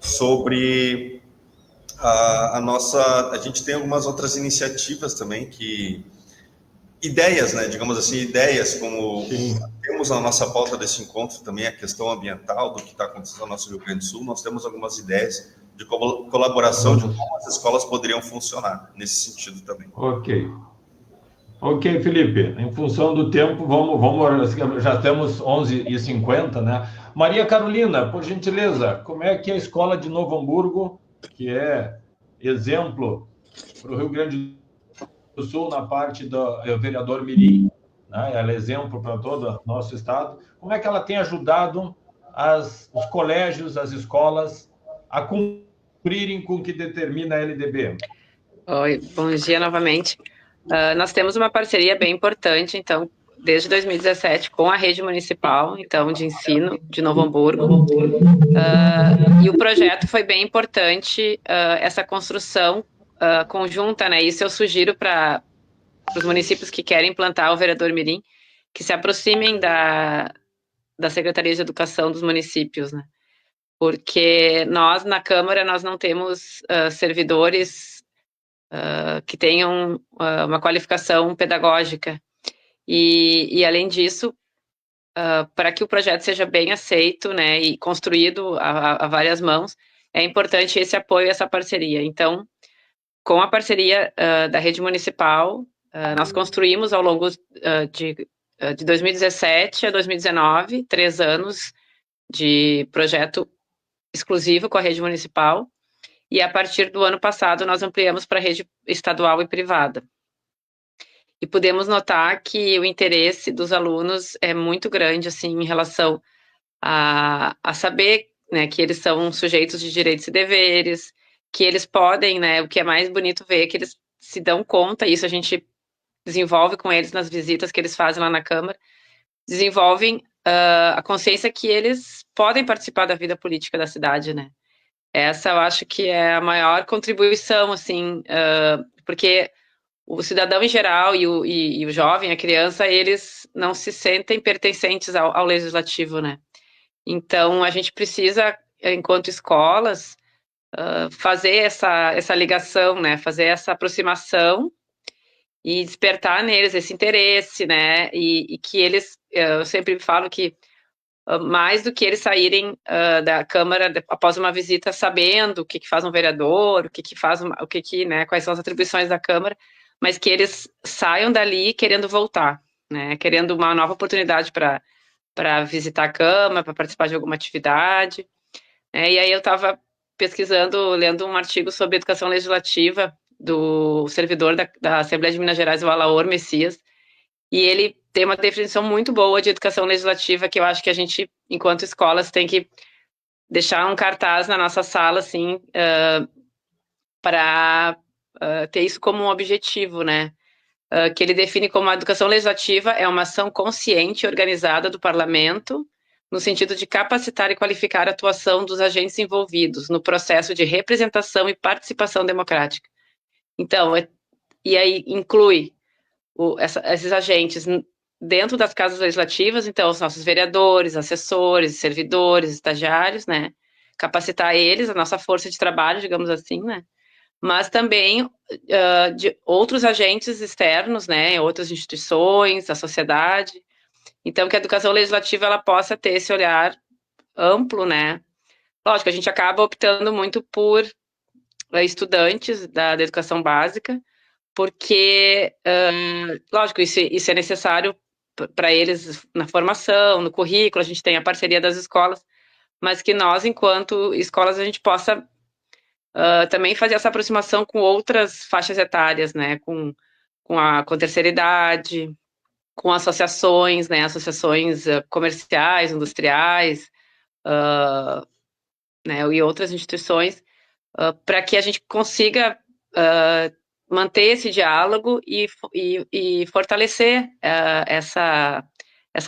sobre a gente tem algumas outras iniciativas também ideias, né, digamos assim, ideias como temos na nossa pauta desse encontro também a questão ambiental do que está acontecendo no nosso Rio Grande do Sul. Nós temos algumas ideias colaboração de como as escolas poderiam funcionar nesse sentido também. Ok, Felipe, em função do tempo, vamos já temos 11h50, né? Maria Carolina, por gentileza, como é que a escola de Novo Hamburgo, que é exemplo para o Rio Grande do Sul na parte do vereador Mirim, né? Ela é exemplo para todo o nosso estado, como é que ela tem ajudado os colégios, as escolas a cumprirem com o que determina a LDB? Oi, bom dia novamente. Nós temos uma parceria bem importante, então, desde 2017, com a rede municipal, então, de ensino de Novo Hamburgo. E o projeto foi bem importante, essa construção conjunta, né? Isso eu sugiro para os municípios que querem implantar o vereador Mirim, que se aproximem da Secretaria de Educação dos municípios, né? Porque nós, na Câmara, nós não temos servidores que tenham uma qualificação pedagógica. E além disso, para que o projeto seja bem aceito, né, e construído a várias mãos, é importante esse apoio, essa parceria. Então, com a parceria da rede municipal, nós construímos ao longo de 2017 a 2019, 3 anos de projeto exclusivo com a rede municipal, e a partir do ano passado nós ampliamos para a rede estadual e privada. E podemos notar que o interesse dos alunos é muito grande, assim, em relação a saber, né, que eles são sujeitos de direitos e deveres, que eles podem, né, o que é mais bonito ver, que eles se dão conta, isso a gente desenvolve com eles nas visitas que eles fazem lá na Câmara, desenvolvem a consciência que eles podem participar da vida política da cidade, né. Essa eu acho que é a maior contribuição, assim, porque o cidadão em geral e o jovem, a criança, eles não se sentem pertencentes ao legislativo, né? Então, a gente precisa, enquanto escolas, fazer essa ligação, né? Fazer essa aproximação e despertar neles esse interesse, né? E que eles, eu sempre falo que mais do que eles saírem da Câmara após uma visita sabendo o que faz um vereador, né, quais são as atribuições da Câmara, mas que eles saiam dali querendo voltar, né, querendo uma nova oportunidade para visitar a Câmara, para participar de alguma atividade. E aí eu estava pesquisando, lendo um artigo sobre educação legislativa do servidor da Assembleia de Minas Gerais, o Alaor Messias, e ele tem uma definição muito boa de educação legislativa que eu acho que a gente, enquanto escolas, tem que deixar um cartaz na nossa sala, assim, para ter isso como um objetivo, né? Que ele define como a educação legislativa é uma ação consciente e organizada do parlamento, no sentido de capacitar e qualificar a atuação dos agentes envolvidos no processo de representação e participação democrática. Então, e aí inclui esses agentes dentro das casas legislativas, então os nossos vereadores, assessores, servidores, estagiários, né, capacitar eles, a nossa força de trabalho, digamos assim, né, mas também de outros agentes externos, né, outras instituições, a sociedade, então que a educação legislativa ela possa ter esse olhar amplo, né, lógico, a gente acaba optando muito por estudantes da educação básica, porque, lógico, isso é necessário para eles na formação, no currículo, a gente tem a parceria das escolas, mas que nós, enquanto escolas, a gente possa também fazer essa aproximação com outras faixas etárias, né, com a terceira idade, com associações, né, associações comerciais, industriais, né, e outras instituições, para que a gente consiga manter esse diálogo e fortalecer essa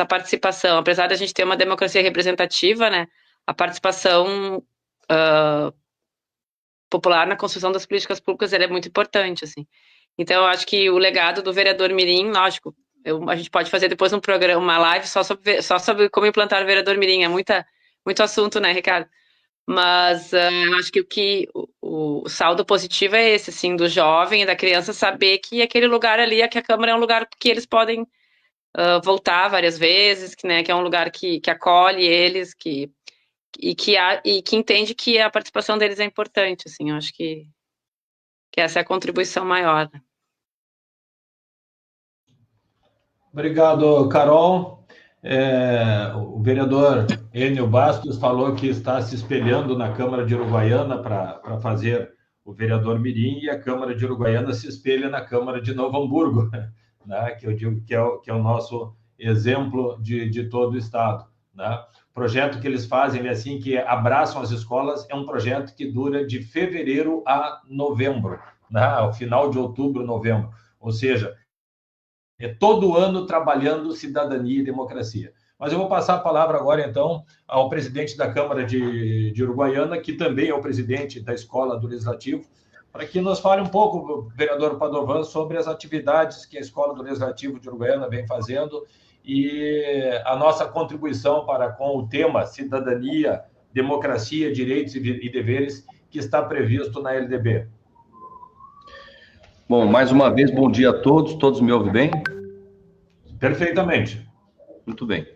participação. Apesar da gente ter uma democracia representativa, né, a participação popular na construção das políticas públicas ela é muito importante, assim. Então, eu acho que o legado do vereador Mirim, lógico, a gente pode fazer depois um programa, uma live só sobre como implantar o vereador Mirim, é muito assunto, né, Ricardo? Mas eu acho que o saldo positivo é esse, assim, do jovem e da criança saber que aquele lugar ali, que a Câmara é um lugar que eles podem voltar várias vezes, que é um lugar que acolhe eles, que que entende que a participação deles é importante, assim, eu acho que essa é a contribuição maior. Obrigado, Carol. O vereador Enio Bastos falou que está se espelhando na Câmara de Uruguaiana para fazer o vereador Mirim, e a Câmara de Uruguaiana se espelha na Câmara de Novo Hamburgo, né, que eu digo que é o nosso exemplo de todo o Estado. Né? O projeto que eles fazem, assim, que abraçam as escolas, é um projeto que dura de fevereiro a novembro, né? Ao final de outubro, novembro. Ou seja, é todo ano trabalhando cidadania e democracia. Mas eu vou passar a palavra agora, então, ao presidente da Câmara de Uruguaiana, que também é o presidente da Escola do Legislativo, para que nos fale um pouco, vereador Padovan, sobre as atividades que a Escola do Legislativo de Uruguaiana vem fazendo e a nossa contribuição com o tema cidadania, democracia, direitos e deveres, que está previsto na LDB. Bom, mais uma vez, bom dia a todos me ouvem bem? Perfeitamente. Muito bem.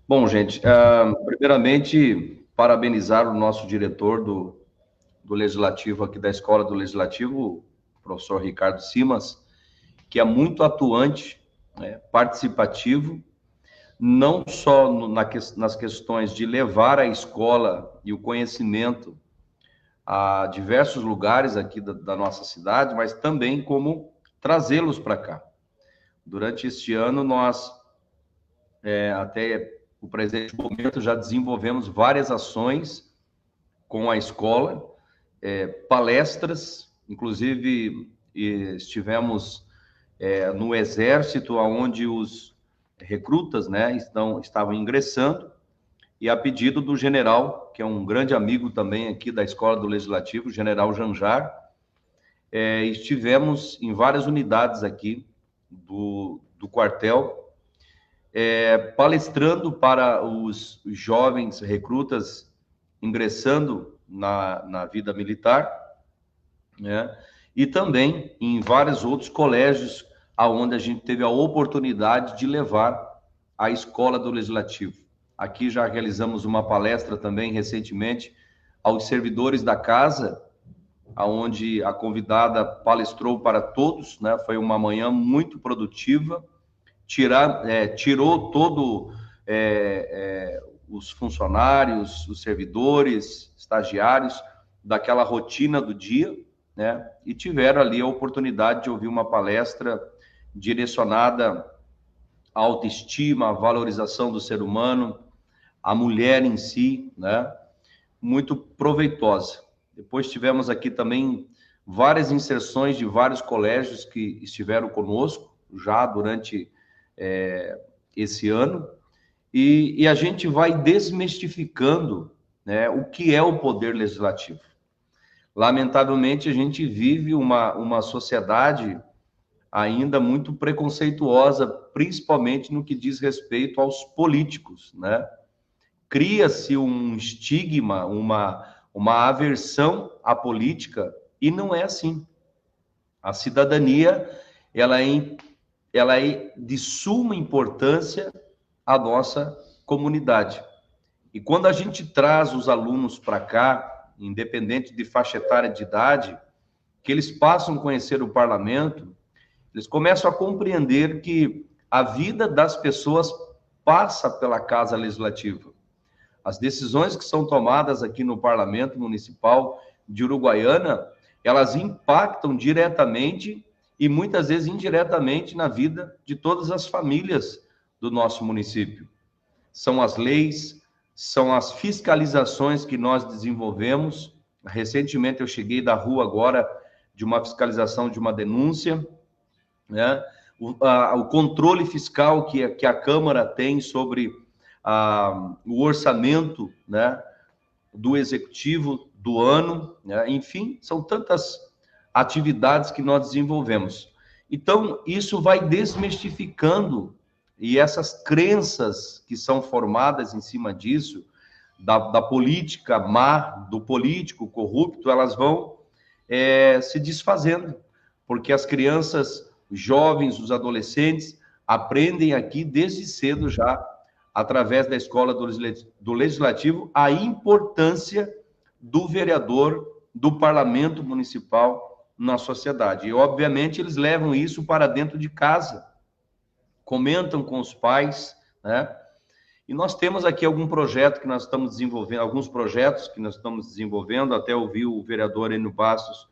Bom, gente, primeiramente, parabenizar o nosso diretor do Legislativo aqui da Escola do Legislativo, o professor Ricardo Simas, que é muito atuante, né, participativo, não só nas questões de levar a escola e o conhecimento a diversos lugares aqui da nossa cidade, mas também como trazê-los para cá. Durante este ano, nós, até o presente momento, já desenvolvemos várias ações com a escola, palestras, inclusive estivemos no Exército, onde os recrutas, né, estavam ingressando, e a pedido do general, que é um grande amigo também aqui da Escola do Legislativo, o general Janjar, estivemos em várias unidades aqui do quartel, palestrando para os jovens recrutas ingressando na vida militar, né? E também em vários outros colégios, aonde a gente teve a oportunidade de levar a Escola do Legislativo. Aqui já realizamos uma palestra também recentemente aos servidores da casa, onde a convidada palestrou para todos, né? Foi uma manhã muito produtiva, tirou todo os funcionários, os servidores, estagiários, daquela rotina do dia, né? E tiveram ali a oportunidade de ouvir uma palestra direcionada à autoestima, à valorização do ser humano, a mulher em si, né? Muito proveitosa. Depois tivemos aqui também várias inserções de vários colégios que estiveram conosco já durante esse ano, e a gente vai desmistificando, né, o que é o poder legislativo. Lamentavelmente, a gente vive uma sociedade ainda muito preconceituosa, principalmente no que diz respeito aos políticos, né? Cria-se um estigma, uma aversão à política, e não é assim. A cidadania, ela é de suma importância à nossa comunidade. E quando a gente traz os alunos para cá, independente de faixa etária de idade, que eles passam a conhecer o parlamento, eles começam a compreender que a vida das pessoas passa pela Casa Legislativa. As decisões que são tomadas aqui no Parlamento Municipal de Uruguaiana, elas impactam diretamente e muitas vezes indiretamente na vida de todas as famílias do nosso município. São as leis, são as fiscalizações que nós desenvolvemos. Recentemente eu cheguei da rua agora de uma fiscalização de uma denúncia, né? O controle fiscal que a Câmara tem sobre o orçamento, né, do Executivo do ano, né? Enfim, são tantas atividades que nós desenvolvemos. Então, isso vai desmistificando, e essas crenças que são formadas em cima disso, da política má, do político corrupto, elas vão se desfazendo, porque as crianças, os jovens, os adolescentes, aprendem aqui desde cedo já através da escola do Legislativo, a importância do vereador, do parlamento municipal na sociedade. E, obviamente, eles levam isso para dentro de casa, comentam com os pais, né? E nós temos aqui algum projeto que nós estamos desenvolvendo, alguns projetos que nós estamos desenvolvendo, até ouvi o vereador Enio Bastos,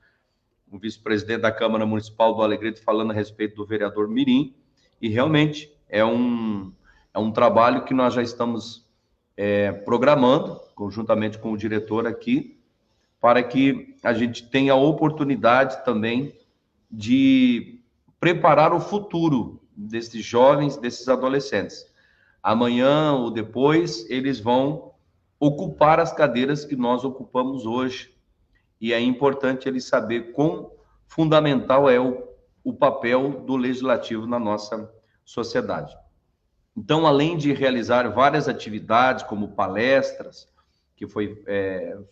o vice-presidente da Câmara Municipal do Alegrete, falando a respeito do vereador Mirim, e realmente é um trabalho que nós já estamos programando, conjuntamente com o diretor aqui, para que a gente tenha a oportunidade também de preparar o futuro desses jovens, desses adolescentes. Amanhã ou depois, eles vão ocupar as cadeiras que nós ocupamos hoje. E é importante eles saber quão fundamental é o papel do legislativo na nossa sociedade. Então, além de realizar várias atividades, como palestras, que foi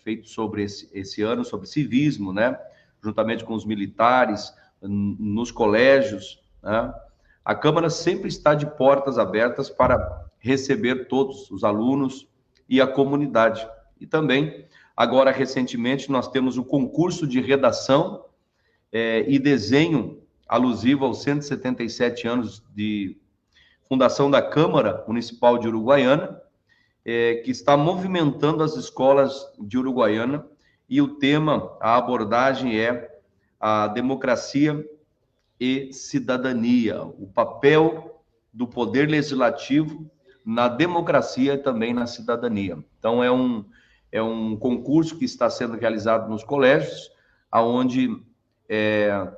feito sobre esse ano, sobre civismo, né? Juntamente com os militares, nos colégios, né? A Câmara sempre está de portas abertas para receber todos os alunos e a comunidade. E também, agora, recentemente, nós temos o concurso de redação e desenho alusivo aos 177 anos de fundação da Câmara Municipal de Uruguaiana, que está movimentando as escolas de Uruguaiana, e o tema, a abordagem é a democracia e cidadania, o papel do poder legislativo na democracia e também na cidadania. Então, é um concurso que está sendo realizado nos colégios, onde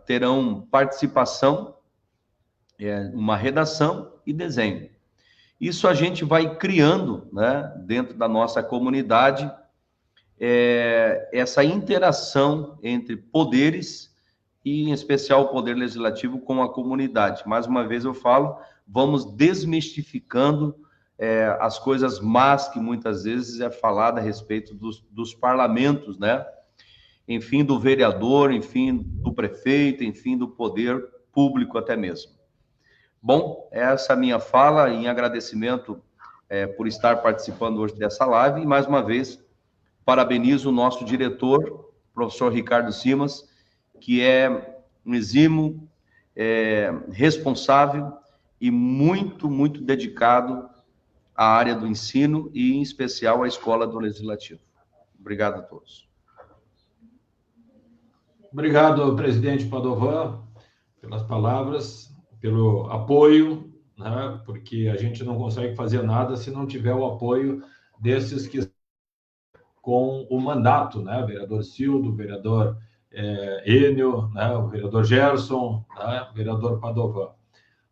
terão participação, uma redação e desenho. Isso a gente vai criando, né, dentro da nossa comunidade, essa interação entre poderes e, em especial, o poder legislativo com a comunidade. Mais uma vez eu falo, vamos desmistificando as coisas más que muitas vezes é falada a respeito dos parlamentos, né? Enfim, do vereador, enfim, do prefeito, enfim, do poder público até mesmo. Bom, essa é a minha fala, em agradecimento por estar participando hoje dessa live, e mais uma vez, parabenizo o nosso diretor, professor Ricardo Simas, que é um exímio, responsável e muito, muito dedicado à área do ensino e, em especial, à Escola do Legislativo. Obrigado a todos. Obrigado, presidente Padovan, pelas palavras, pelo apoio, né, porque a gente não consegue fazer nada se não tiver o apoio desses que com o mandato, né, o vereador Sildo, o vereador Enio, né, o vereador Gerson, né, o vereador Padovan.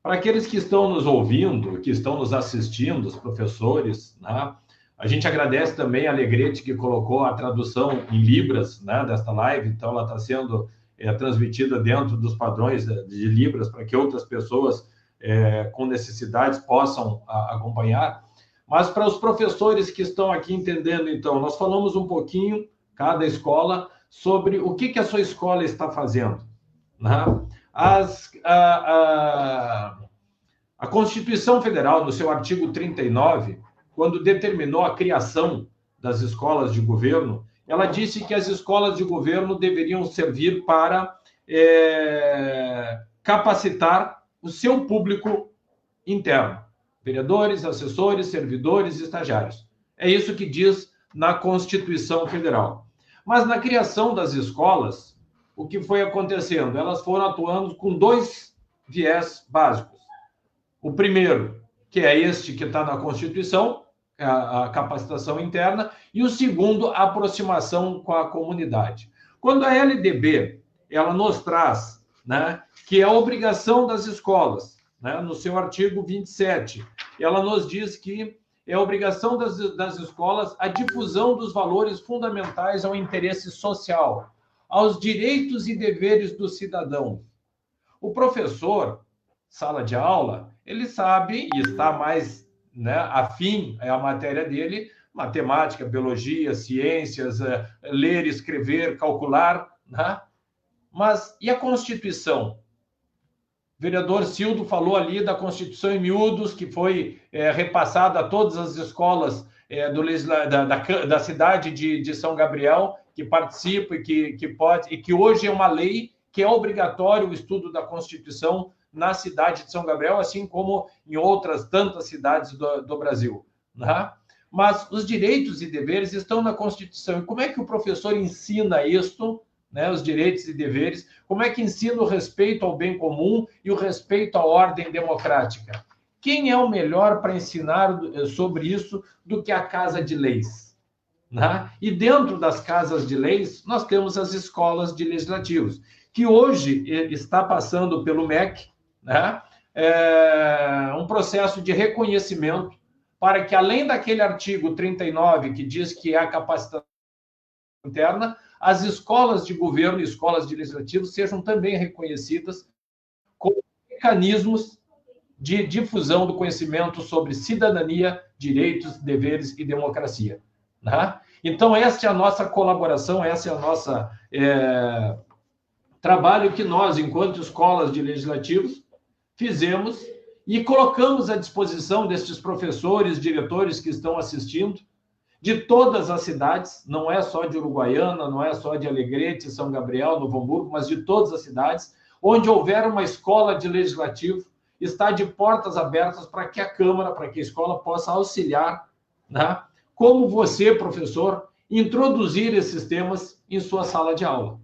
Para aqueles que estão nos ouvindo, que estão nos assistindo, os professores, né, a gente agradece também a Alegrete, que colocou a tradução em Libras, né, desta live, então ela está sendo transmitida dentro dos padrões de Libras, para que outras pessoas com necessidades possam acompanhar. Mas para os professores que estão aqui entendendo, então, nós falamos um pouquinho, cada escola, sobre o que a sua escola está fazendo, né? A Constituição Federal, no seu artigo 39, quando determinou a criação das escolas de governo, ela disse que as escolas de governo deveriam servir para capacitar o seu público interno, vereadores, assessores, servidores, estagiários. É isso que diz na Constituição Federal. Mas na criação das escolas, o que foi acontecendo? Elas foram atuando com dois viés básicos. O primeiro, que é este que está na Constituição, a capacitação interna, e o segundo, a aproximação com a comunidade. Quando a LDB ela nos traz, né, que é a obrigação das escolas, né, no seu artigo 27, ela nos diz que é a obrigação das escolas a difusão dos valores fundamentais ao interesse social, aos direitos e deveres do cidadão. O professor, sala de aula, ele sabe e está mais, né, afim à matéria dele, matemática, biologia, ciências, ler, escrever, calcular, né? Mas e a Constituição? vereador Cildo falou ali da Constituição em miúdos, que foi repassada a todas as escolas da cidade de São Gabriel, que participam e que hoje é uma lei que é obrigatório o estudo da Constituição na cidade de São Gabriel, assim como em outras tantas cidades do Brasil. Né? Mas os direitos e deveres estão na Constituição. E como é que o professor ensina isto, né, os direitos e deveres? Como é que ensina o respeito ao bem comum e o respeito à ordem democrática? Quem é o melhor para ensinar sobre isso do que a Casa de Leis? Né? E dentro das casas de leis, nós temos as escolas de legislativos, que hoje está passando pelo MEC, né, um processo de reconhecimento para que, além daquele artigo 39, que diz que é a capacitação interna, as escolas de governo e escolas de legislativos sejam também reconhecidas como mecanismos de difusão do conhecimento sobre cidadania, direitos, deveres e democracia. Né? Então, essa é a nossa colaboração, essa é a nossa trabalho que nós, enquanto escolas de legislativos, fizemos e colocamos à disposição destes professores, diretores que estão assistindo, de todas as cidades, não é só de Uruguaiana, não é só de Alegrete, São Gabriel, Novo Hamburgo, mas de todas as cidades, onde houver uma escola de legislativo, está de portas abertas para que a Câmara, para que a escola possa auxiliar, né? Como você, professor, introduzir esses temas em sua sala de aula.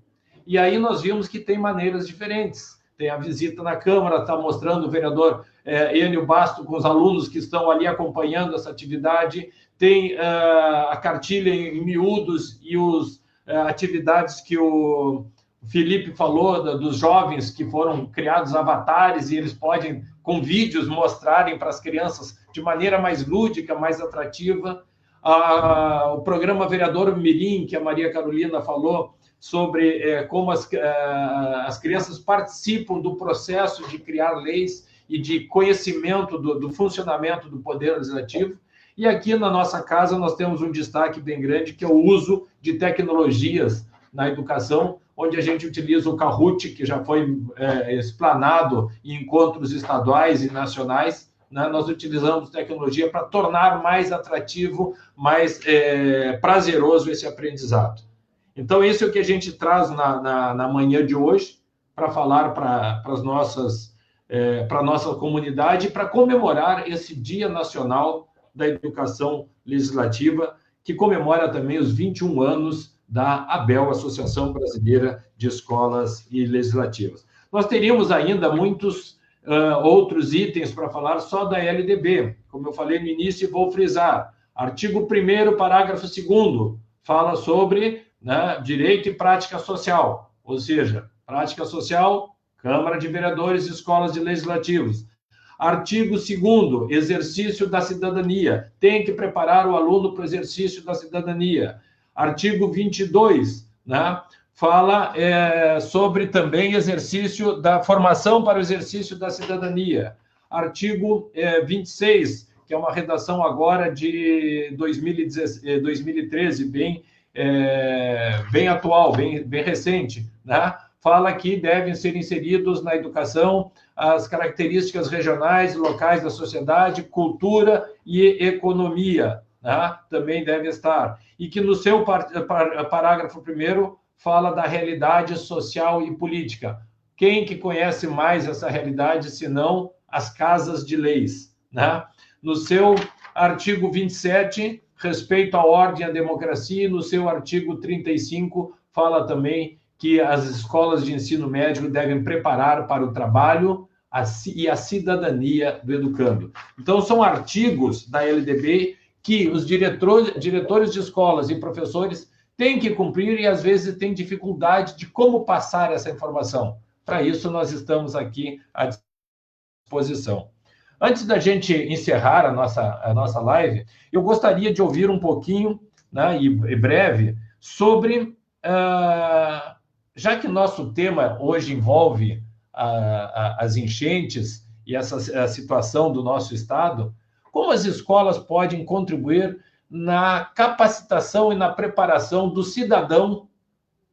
E aí nós vimos que tem maneiras diferentes. Tem a visita na Câmara, está mostrando o vereador Enio Basto com os alunos que estão ali acompanhando essa atividade. Tem a cartilha em miúdos e as atividades que o Felipe falou, dos jovens que foram criados avatares e eles podem, com vídeos, mostrarem para as crianças de maneira mais lúdica, mais atrativa. O programa Vereador Mirim, que a Maria Carolina falou, sobre como as crianças participam do processo de criar leis e de conhecimento do funcionamento do Poder Legislativo. E aqui na nossa casa nós temos um destaque bem grande, que é o uso de tecnologias na educação, onde a gente utiliza o Kahoot, que já foi explanado em encontros estaduais e nacionais, né? Nós utilizamos tecnologia para tornar mais atrativo, mais prazeroso esse aprendizado. Então, isso é o que a gente traz na manhã de hoje, para falar para a nossa comunidade, para comemorar esse Dia Nacional da Educação Legislativa, que comemora também os 21 anos da ABEL, Associação Brasileira de Escolas e Legislativas. Nós teríamos ainda muitos outros itens para falar só da LDB. Como eu falei no início, e vou frisar, artigo 1º, parágrafo 2º, fala sobre, né, direito e prática social, ou seja, prática social, Câmara de Vereadores e Escolas de Legislativos. Artigo 2º, exercício da cidadania, tem que preparar o aluno para o exercício da cidadania. Artigo 22, né, fala sobre também exercício da formação para o exercício da cidadania. Artigo 26, que é uma redação agora de 2013, bem atual, bem recente, né? Fala que devem ser inseridos na educação as características regionais e locais da sociedade, cultura e economia, né? Também deve estar. E que no seu parágrafo 1º fala da realidade social e política. Quem que conhece mais essa realidade, senão as casas de leis, né? No seu artigo 27, respeito à ordem e à democracia, e no seu artigo 35, fala também que as escolas de ensino médio devem preparar para o trabalho e a cidadania do educando. Então, são artigos da LDB que os diretores de escolas e professores têm que cumprir e, às vezes, têm dificuldade de como passar essa informação. Para isso, nós estamos aqui à disposição. Antes da gente encerrar a nossa live, eu gostaria de ouvir um pouquinho, né, e breve, sobre, já que nosso tema hoje envolve as enchentes e a situação do nosso estado, como as escolas podem contribuir na capacitação e na preparação do cidadão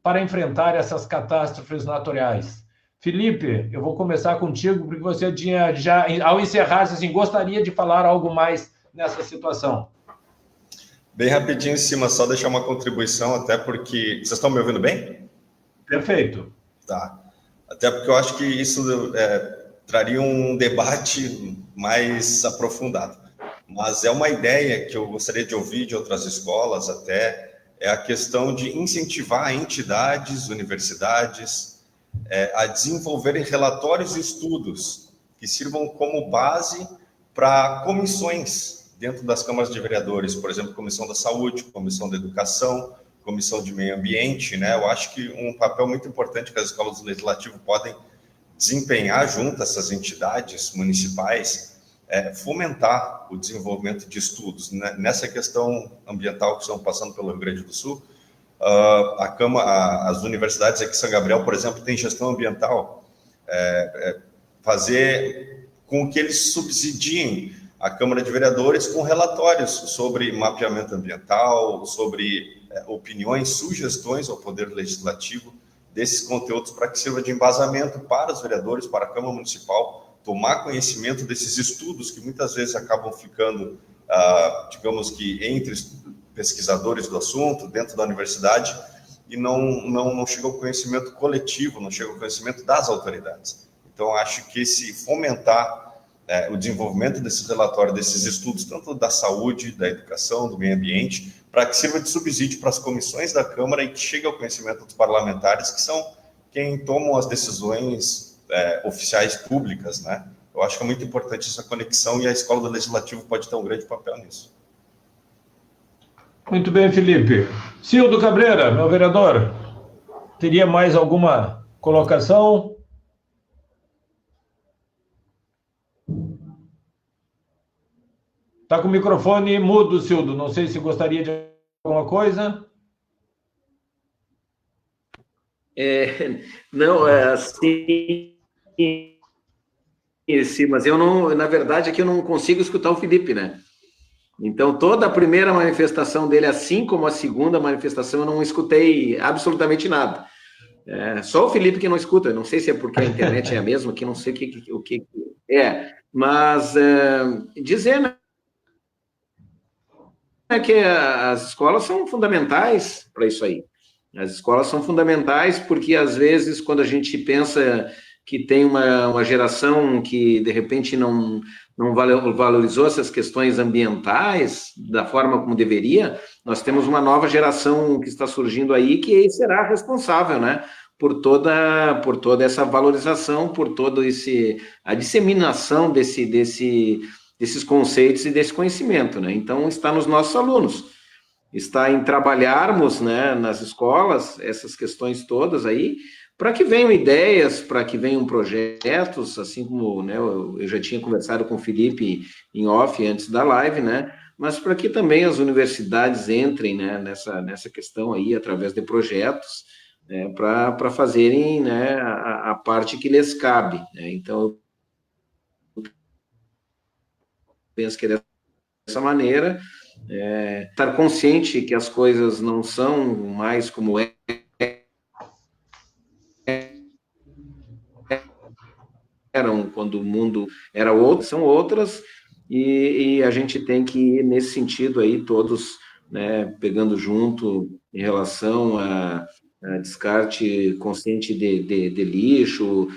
para enfrentar essas catástrofes naturais. Felipe, eu vou começar contigo, porque você tinha já, ao encerrar, assim, gostaria de falar algo mais nessa situação. Bem rapidinho em cima, só deixar uma contribuição, até porque... Vocês estão me ouvindo bem? Perfeito. Tá. Até porque eu acho que isso traria um debate mais aprofundado. Mas é uma ideia que eu gostaria de ouvir de outras escolas até, é a questão de incentivar entidades, universidades, a desenvolverem relatórios e estudos que sirvam como base para comissões dentro das câmaras de vereadores, por exemplo, Comissão da Saúde, Comissão da Educação, Comissão de Meio Ambiente, né? Eu acho que um papel muito importante que as escolas do Legislativo podem desempenhar junto a essas entidades municipais é fomentar o desenvolvimento de estudos, né? Nessa questão ambiental que estão passando pelo Rio Grande do Sul. As universidades aqui em São Gabriel, por exemplo, têm gestão ambiental, fazer com que eles subsidiem a Câmara de Vereadores com relatórios sobre mapeamento ambiental, sobre opiniões, sugestões ao Poder Legislativo desses conteúdos para que sirva de embasamento para os vereadores, para a Câmara Municipal, tomar conhecimento desses estudos que muitas vezes acabam ficando, digamos que, entre pesquisadores do assunto, dentro da universidade, e não chega ao conhecimento coletivo, não chega ao conhecimento das autoridades. Então, acho que esse fomentar o desenvolvimento desses relatórios, desses estudos, tanto da saúde, da educação, do meio ambiente, para que sirva de subsídio para as comissões da Câmara e que chegue ao conhecimento dos parlamentares, que são quem tomam as decisões oficiais públicas, né? Eu acho que é muito importante essa conexão e a Escola do Legislativo pode ter um grande papel nisso. Muito bem, Felipe. Cildo Cabreira, meu vereador, teria mais alguma colocação? Está com o microfone mudo, Cildo. Não sei se gostaria de alguma coisa. Sim, mas eu não, na verdade, aqui eu não consigo escutar o Felipe, né? Então, toda a primeira manifestação dele, assim como a segunda manifestação, eu não escutei absolutamente nada. Só o Felipe que não escuta, não sei se é porque a internet é a mesma, que não sei o que é, mas dizer, né, que as escolas são fundamentais para isso aí. As escolas são fundamentais porque, às vezes, quando a gente pensa que tem uma geração que, de repente, não valorizou essas questões ambientais da forma como deveria, nós temos uma nova geração que está surgindo aí que será responsável, né, por toda essa valorização, por toda a disseminação desses conceitos e desse conhecimento, né? Então, está nos nossos alunos, está em trabalharmos, né, nas escolas, essas questões todas aí, para que venham ideias, para que venham projetos, assim como, né, eu já tinha conversado com o Felipe em off antes da live, né, mas para que também as universidades entrem, né, nessa questão aí, através de projetos, né, para fazerem, né, a parte que lhes cabe, né? Então, eu penso que dessa maneira, estar consciente que as coisas não são mais como eram quando o mundo era outro, são outras, e a gente tem que ir nesse sentido aí, todos, né, pegando junto em relação a descarte consciente de lixo,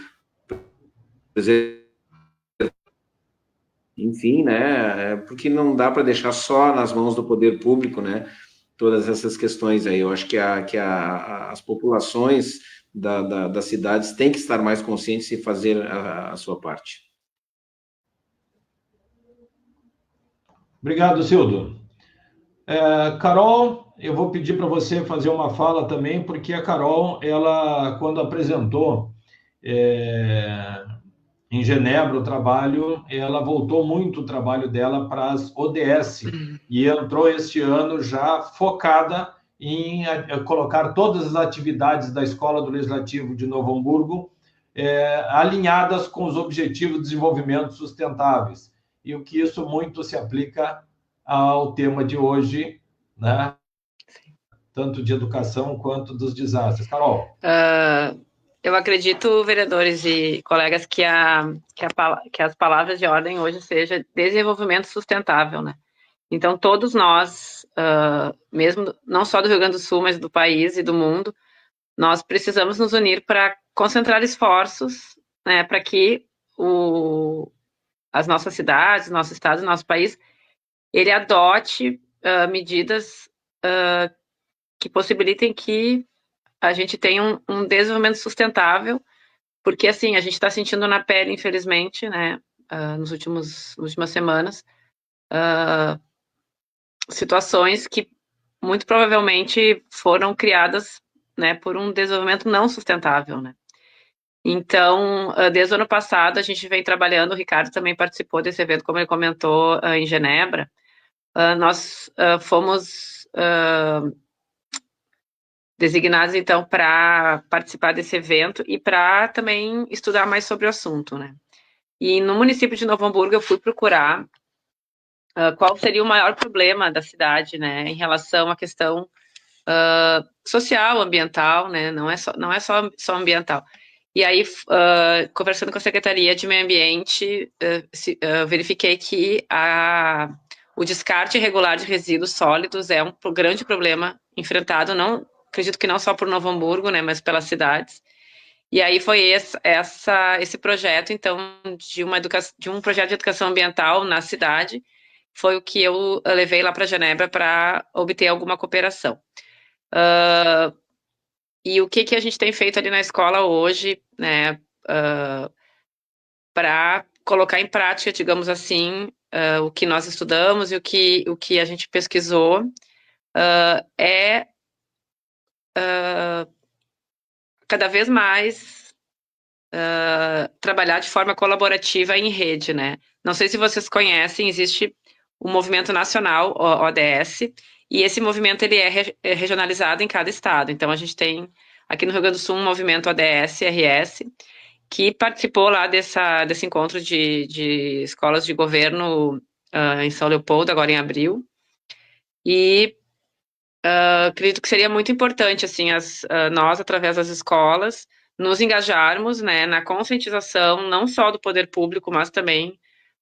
enfim, né, porque não dá para deixar só nas mãos do poder público, né, todas essas questões aí. Eu acho que as populações das cidades têm que estar mais conscientes e fazer a sua parte. Obrigado, Cildo. Carol, eu vou pedir para você fazer uma fala também, porque a Carol, ela, quando apresentou em Genebra o trabalho, ela voltou muito o trabalho dela para as ODS e entrou este ano já focada em colocar todas as atividades da Escola do Legislativo de Novo Hamburgo alinhadas com os Objetivos de Desenvolvimento Sustentáveis. E o que isso muito se aplica ao tema de hoje, né? Tanto de educação quanto dos desastres. Carol. Eu acredito, vereadores e colegas, que as palavras de ordem hoje seja desenvolvimento sustentável, né? Então, todos nós, mesmo não só do Rio Grande do Sul, mas do país e do mundo, nós precisamos nos unir para concentrar esforços, né, para que as nossas cidades, nosso estado, nosso país, ele adote medidas que possibilitem que a gente tenha um desenvolvimento sustentável, porque, assim, a gente está sentindo na pele, infelizmente, né, nas últimas semanas, situações que muito provavelmente foram criadas, né, por um desenvolvimento não sustentável, né. Então, desde o ano passado, a gente vem trabalhando, o Ricardo também participou desse evento, como ele comentou, em Genebra. Nós fomos designados, então, para participar desse evento e para também estudar mais sobre o assunto, né. E no município de Novo Hamburgo, eu fui procurar qual seria o maior problema da cidade, né, em relação à questão social, ambiental, né, não é só ambiental. E aí, conversando com a Secretaria de Meio Ambiente, verifiquei que o descarte irregular de resíduos sólidos é um grande problema enfrentado, acredito que não só por Novo Hamburgo, né, mas pelas cidades. E aí foi esse projeto, então, de um projeto de educação ambiental na cidade, foi o que eu levei lá para Genebra para obter alguma cooperação. E o que a gente tem feito ali na escola hoje, né, para colocar em prática, digamos assim, o que nós estudamos e o que a gente pesquisou, é cada vez mais trabalhar de forma colaborativa em rede, né? Não sei se vocês conhecem, existe o Movimento Nacional, ODS, e esse movimento ele é regionalizado em cada estado. Então, a gente tem aqui no Rio Grande do Sul um movimento ODS-RS, que participou lá desse encontro de escolas de governo em São Leopoldo, agora em abril. E acredito que seria muito importante, assim, nós, através das escolas, nos engajarmos, né, na conscientização, não só do poder público, mas também,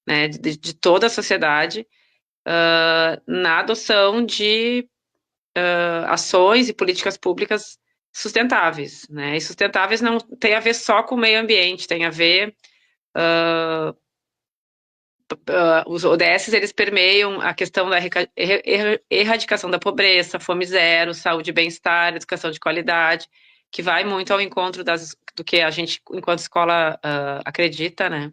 né, de toda a sociedade, na adoção de ações e políticas públicas sustentáveis, né, e sustentáveis não tem a ver só com o meio ambiente, tem a ver... os ODS, eles permeiam a questão da erradicação da pobreza, fome zero, saúde e bem-estar, educação de qualidade, que vai muito ao encontro do que a gente, enquanto escola, acredita, né?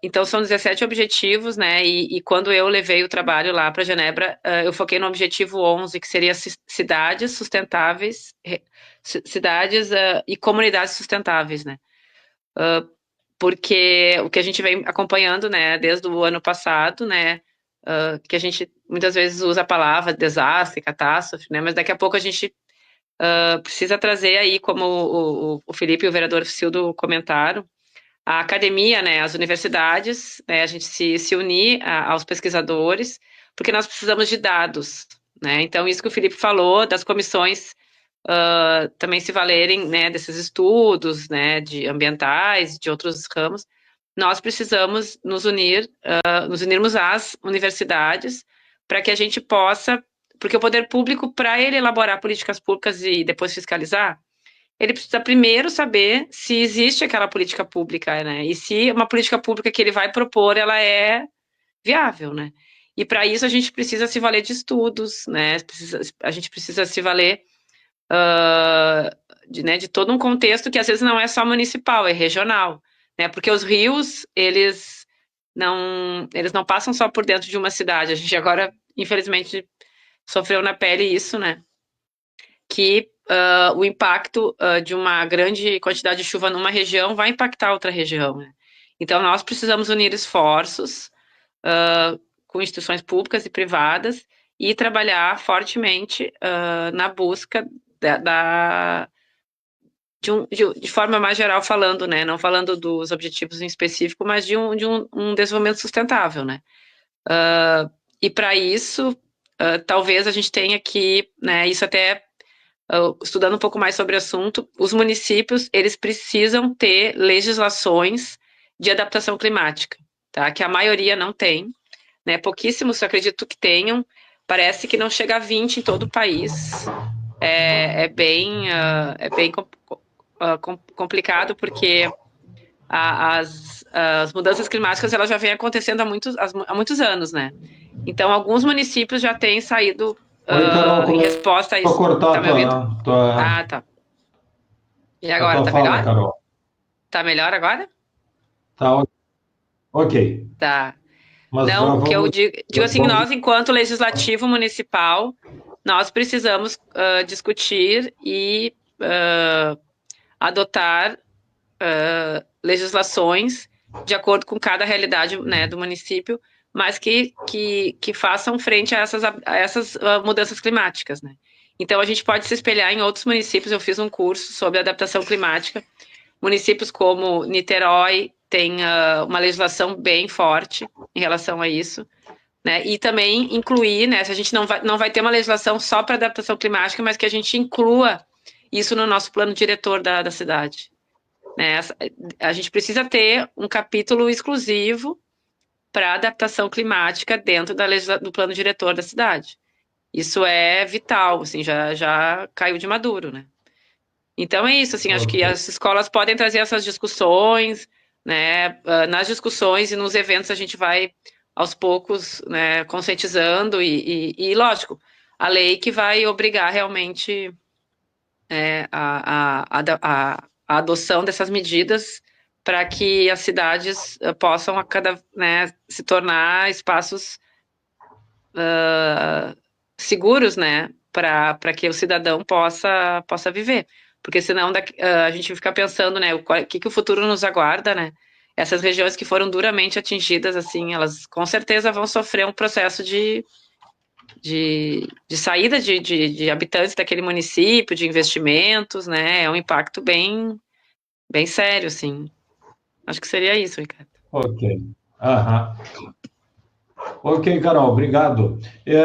Então, são 17 objetivos, né? E quando eu levei o trabalho lá para Genebra, eu foquei no objetivo 11, que seria cidades sustentáveis, cidades e comunidades sustentáveis, né? Porque o que a gente vem acompanhando, né, desde o ano passado, né, que a gente muitas vezes usa a palavra desastre, catástrofe, né, mas daqui a pouco a gente precisa trazer aí, como o Felipe e o vereador Cildo comentaram, a academia, né, as universidades, né, a gente se unir aos pesquisadores, porque nós precisamos de dados, né, então isso que o Felipe falou, das comissões também se valerem, né, desses estudos, né, de ambientais, de outros ramos, nós precisamos nos unirmos às universidades para que a gente possa, porque o poder público, para ele elaborar políticas públicas e depois fiscalizar, ele precisa primeiro saber se existe aquela política pública, né, e se uma política pública que ele vai propor, ela é viável, né, e para isso a gente precisa se valer de estudos, né, a gente precisa se valer de todo um contexto que às vezes não é só municipal, é regional, né? Porque os rios, eles não passam só por dentro de uma cidade. A gente agora, infelizmente, sofreu na pele isso, né? Que o impacto de uma grande quantidade de chuva numa região vai impactar outra região, né? Então, nós precisamos unir esforços com instituições públicas e privadas e trabalhar fortemente na busca de forma mais geral falando, né, não falando dos objetivos em específico, mas de um desenvolvimento sustentável, né, e para isso, talvez a gente tenha que, né, isso até estudando um pouco mais sobre o assunto, os municípios, eles precisam ter legislações de adaptação climática, tá? Que a maioria não tem, né? Pouquíssimos, eu acredito que tenham, parece que não chega a 20 em todo o país. É bem complicado, porque as mudanças climáticas elas já vêm acontecendo há muitos anos, né? Então, alguns municípios já têm saído em resposta a isso. Vou cortar tá me ouvindo? Ah, tá. E agora, tá melhor? Carol. Tá melhor agora? Tá ok. Tá. Mas não, que eu digo assim, nós, enquanto legislativo municipal, nós precisamos discutir e adotar legislações de acordo com cada realidade, né, do município, mas que façam frente a essas mudanças climáticas, né? Então, a gente pode se espelhar em outros municípios. Eu fiz um curso sobre adaptação climática. Municípios como Niterói têm uma legislação bem forte em relação a isso, né? E também incluir, né, se a gente não vai ter uma legislação só para adaptação climática, mas que a gente inclua isso no nosso plano diretor da cidade. Né? A gente precisa ter um capítulo exclusivo para adaptação climática dentro do plano diretor da cidade. Isso é vital, assim, já caiu de maduro, né? Então é isso, assim, acho que as escolas podem trazer essas discussões, né? Nas discussões e nos eventos a gente vai, aos poucos, né, conscientizando e lógico, a lei que vai obrigar realmente a adoção dessas medidas para que as cidades possam se tornar espaços seguros, né, para que o cidadão possa viver, porque senão a gente fica pensando, né, o que o futuro nos aguarda, né? Essas regiões que foram duramente atingidas, assim, elas com certeza vão sofrer um processo de saída de habitantes daquele município, de investimentos, né? É um impacto bem sério, assim. Acho que seria isso, Ricardo. Ok. Ok, Carol, obrigado.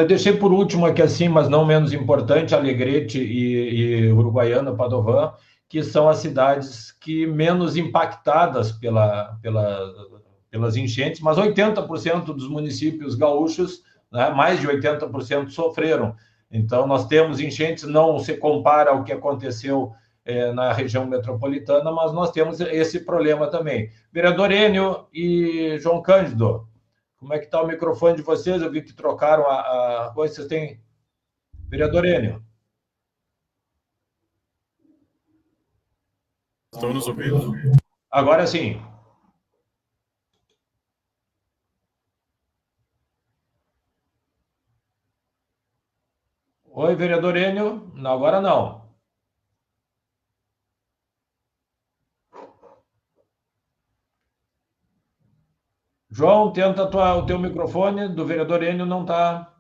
Deixei por último aqui, assim, mas não menos importante, Alegrete e Uruguaiana, Padovan, que são as cidades que menos impactadas pelas enchentes, mas 80% dos municípios gaúchos, né, mais de 80% sofreram. Então, nós temos enchentes, não se compara ao que aconteceu na região metropolitana, mas nós temos esse problema também. Vereador Enio e João Cândido, como é que está o microfone de vocês? Eu vi que trocaram a coisa. Vocês têm... Vereador Enio. Estão nos ouvindo? Agora sim. Oi, vereador Enio. Agora não. João, tenta o teu microfone do vereador Enio, não está...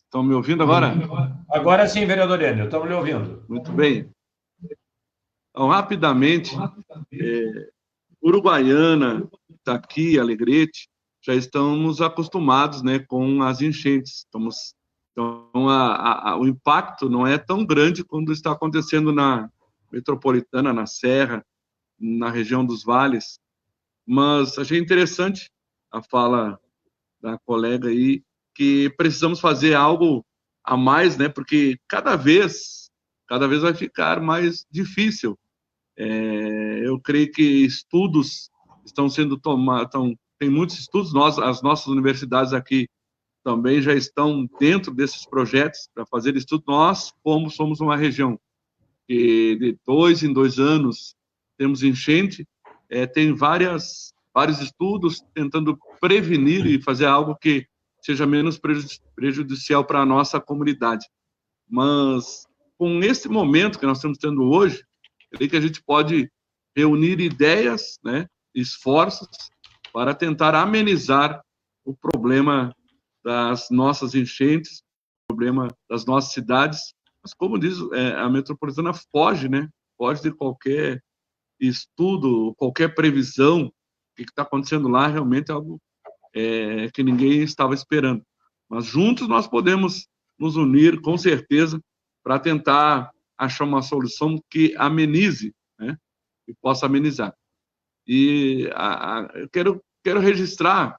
Estão me ouvindo agora? Agora sim, vereador Enio, estamos lhe ouvindo. Muito bem. Então, rapidamente, Uruguaiana, Itaqui, Alegrete, já estamos acostumados, né, com as enchentes. Então, o impacto não é tão grande quando está acontecendo na metropolitana, na Serra, na região dos vales, mas achei interessante a fala da colega aí, que precisamos fazer algo a mais, né, porque cada vez vai ficar mais difícil. Eu creio que estudos estão sendo tomados, tem muitos estudos, as nossas universidades aqui também já estão dentro desses projetos para fazer estudo. Nós, como somos uma região que de 2 em 2 anos temos enchente, tem vários estudos tentando prevenir e fazer algo que seja menos prejudicial para a nossa comunidade. Mas, com esse momento que nós estamos tendo hoje, eu creio que a gente pode reunir ideias, né, esforços, para tentar amenizar o problema das nossas enchentes, o problema das nossas cidades. Mas, como diz, a metropolitana foge de qualquer estudo, qualquer previsão. O que está acontecendo lá realmente é algo que ninguém estava esperando. Mas juntos nós podemos nos unir, com certeza, para tentar achar uma solução que amenize, né? Que possa amenizar. E eu quero registrar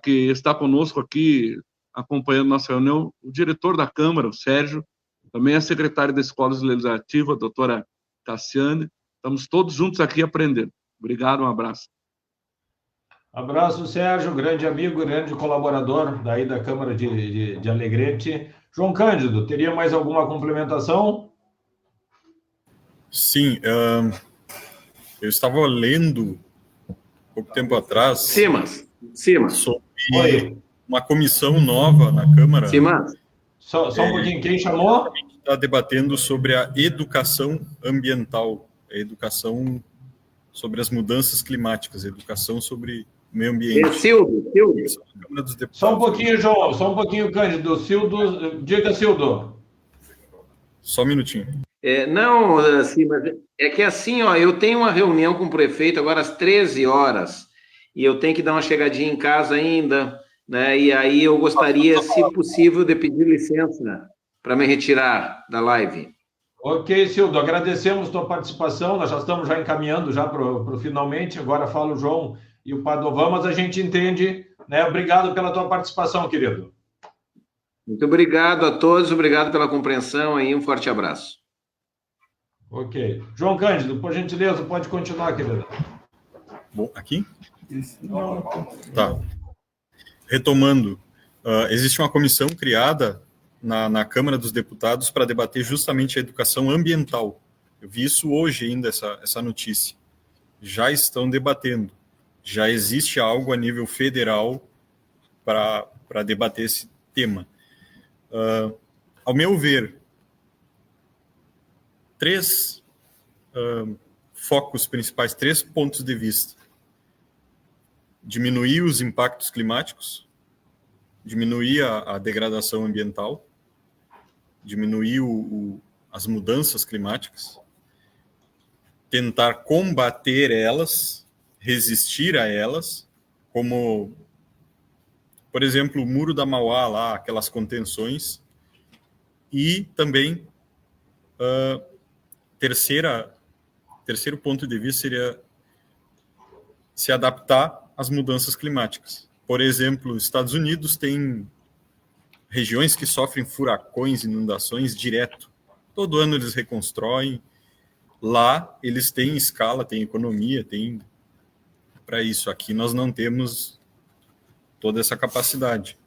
que está conosco aqui, acompanhando nossa reunião, o diretor da Câmara, o Sérgio, também a secretária da Escola Legislativa, a doutora Cassiane. Estamos todos juntos aqui aprendendo. Obrigado, um abraço. Abraço, Sérgio, grande amigo, grande colaborador daí da Câmara de Alegrete. João Cândido, teria mais alguma complementação? Sim, eu estava lendo pouco tempo atrás sobre uma comissão nova na Câmara. Só um pouquinho, quem chamou? Está debatendo sobre a educação ambiental, a educação sobre as mudanças climáticas, a educação sobre o meio ambiente. Cildo. Só um pouquinho, João, só um pouquinho, Cândido. Cildo, diga, Cildo. Só um minutinho. Não, assim, mas é que assim, ó, eu tenho uma reunião com o prefeito agora às 13 horas e eu tenho que dar uma chegadinha em casa ainda, né? E aí eu gostaria, se possível, de pedir licença para me retirar da live. Ok, Cildo, agradecemos tua participação, nós já estamos encaminhando já para o finalmente, agora fala o João e o Padovan, mas a gente entende, né? Obrigado pela tua participação, querido. Muito obrigado a todos, obrigado pela compreensão e um forte abraço. Ok. João Cândido, por gentileza, pode continuar, querido. Bom, aqui? Tá. Retomando, existe uma comissão criada na Câmara dos Deputados para debater justamente a educação ambiental. Eu vi isso hoje ainda, essa notícia. Já estão debatendo. Já existe algo a nível federal para debater esse tema. Ao meu ver, 3 focos principais, 3 pontos de vista. Diminuir os impactos climáticos, diminuir a degradação ambiental, diminuir as mudanças climáticas, tentar combater elas, resistir a elas, como, por exemplo, o Muro da Mauá, lá, aquelas contenções, e também terceiro ponto de vista seria se adaptar às mudanças climáticas. Por exemplo, os Estados Unidos têm regiões que sofrem furacões, inundações direto. Todo ano eles reconstroem. Lá eles têm escala, têm economia, têm para isso. Aqui nós não temos toda essa capacidade.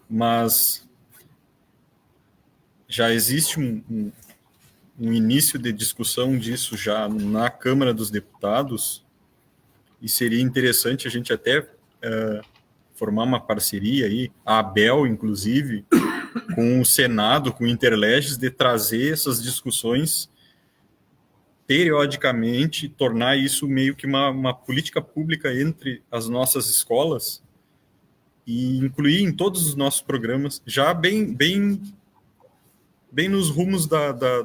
Mas já existe um início de discussão disso já na Câmara dos Deputados, e seria interessante a gente até formar uma parceria aí, a ABEL, inclusive, com o Senado, com o Interleges, de trazer essas discussões periodicamente, tornar isso meio que uma política pública entre as nossas escolas e incluir em todos os nossos programas, já bem nos rumos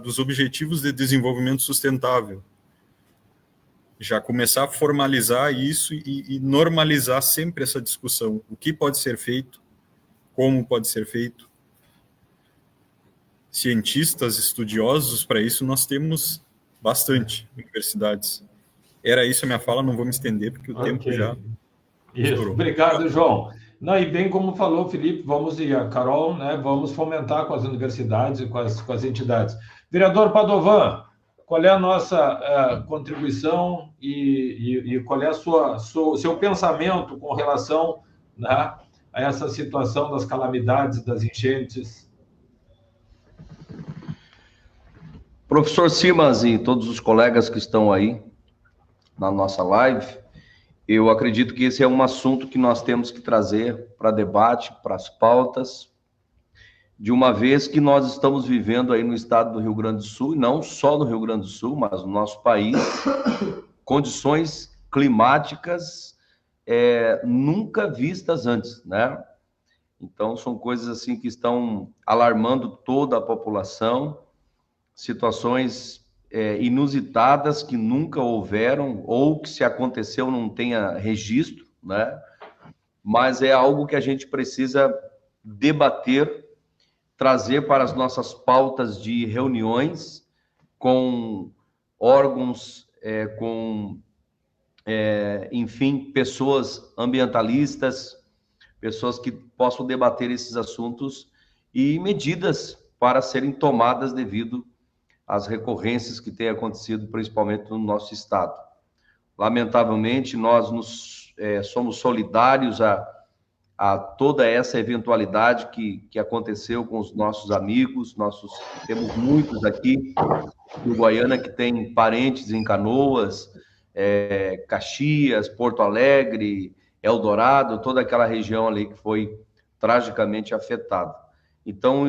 dos objetivos de desenvolvimento sustentável. Já começar a formalizar isso e normalizar sempre essa discussão. O que pode ser feito, como pode ser feito. Cientistas, estudiosos, para isso nós temos bastante universidades. Era isso a minha fala, não vou me estender, porque o tempo já estourou. Obrigado, João. Não, e bem como falou o Felipe, e a Carol, né, vamos fomentar com as universidades e com as entidades. Vereador Padovan, qual é a nossa contribuição e qual é o seu pensamento com relação, né, a essa situação das calamidades, das enchentes? Professor Simas e todos os colegas que estão aí na nossa live, eu acredito que esse é um assunto que nós temos que trazer para debate, para as pautas, de uma vez que nós estamos vivendo aí no estado do Rio Grande do Sul, e não só no Rio Grande do Sul, mas no nosso país, condições climáticas nunca vistas antes, né? Então, são coisas assim que estão alarmando toda a população, situações inusitadas que nunca houveram, ou que se aconteceu não tenha registro, né? Mas é algo que a gente precisa debater trazer para as nossas pautas de reuniões com órgãos, enfim, pessoas ambientalistas, pessoas que possam debater esses assuntos e medidas para serem tomadas devido às recorrências que têm acontecido, principalmente no nosso estado. Lamentavelmente, nós somos solidários a toda essa eventualidade que aconteceu com os nossos amigos. Temos muitos aqui no Guaiana que têm parentes em Canoas, Caxias, Porto Alegre, Eldorado, toda aquela região ali que foi tragicamente afetada. Então,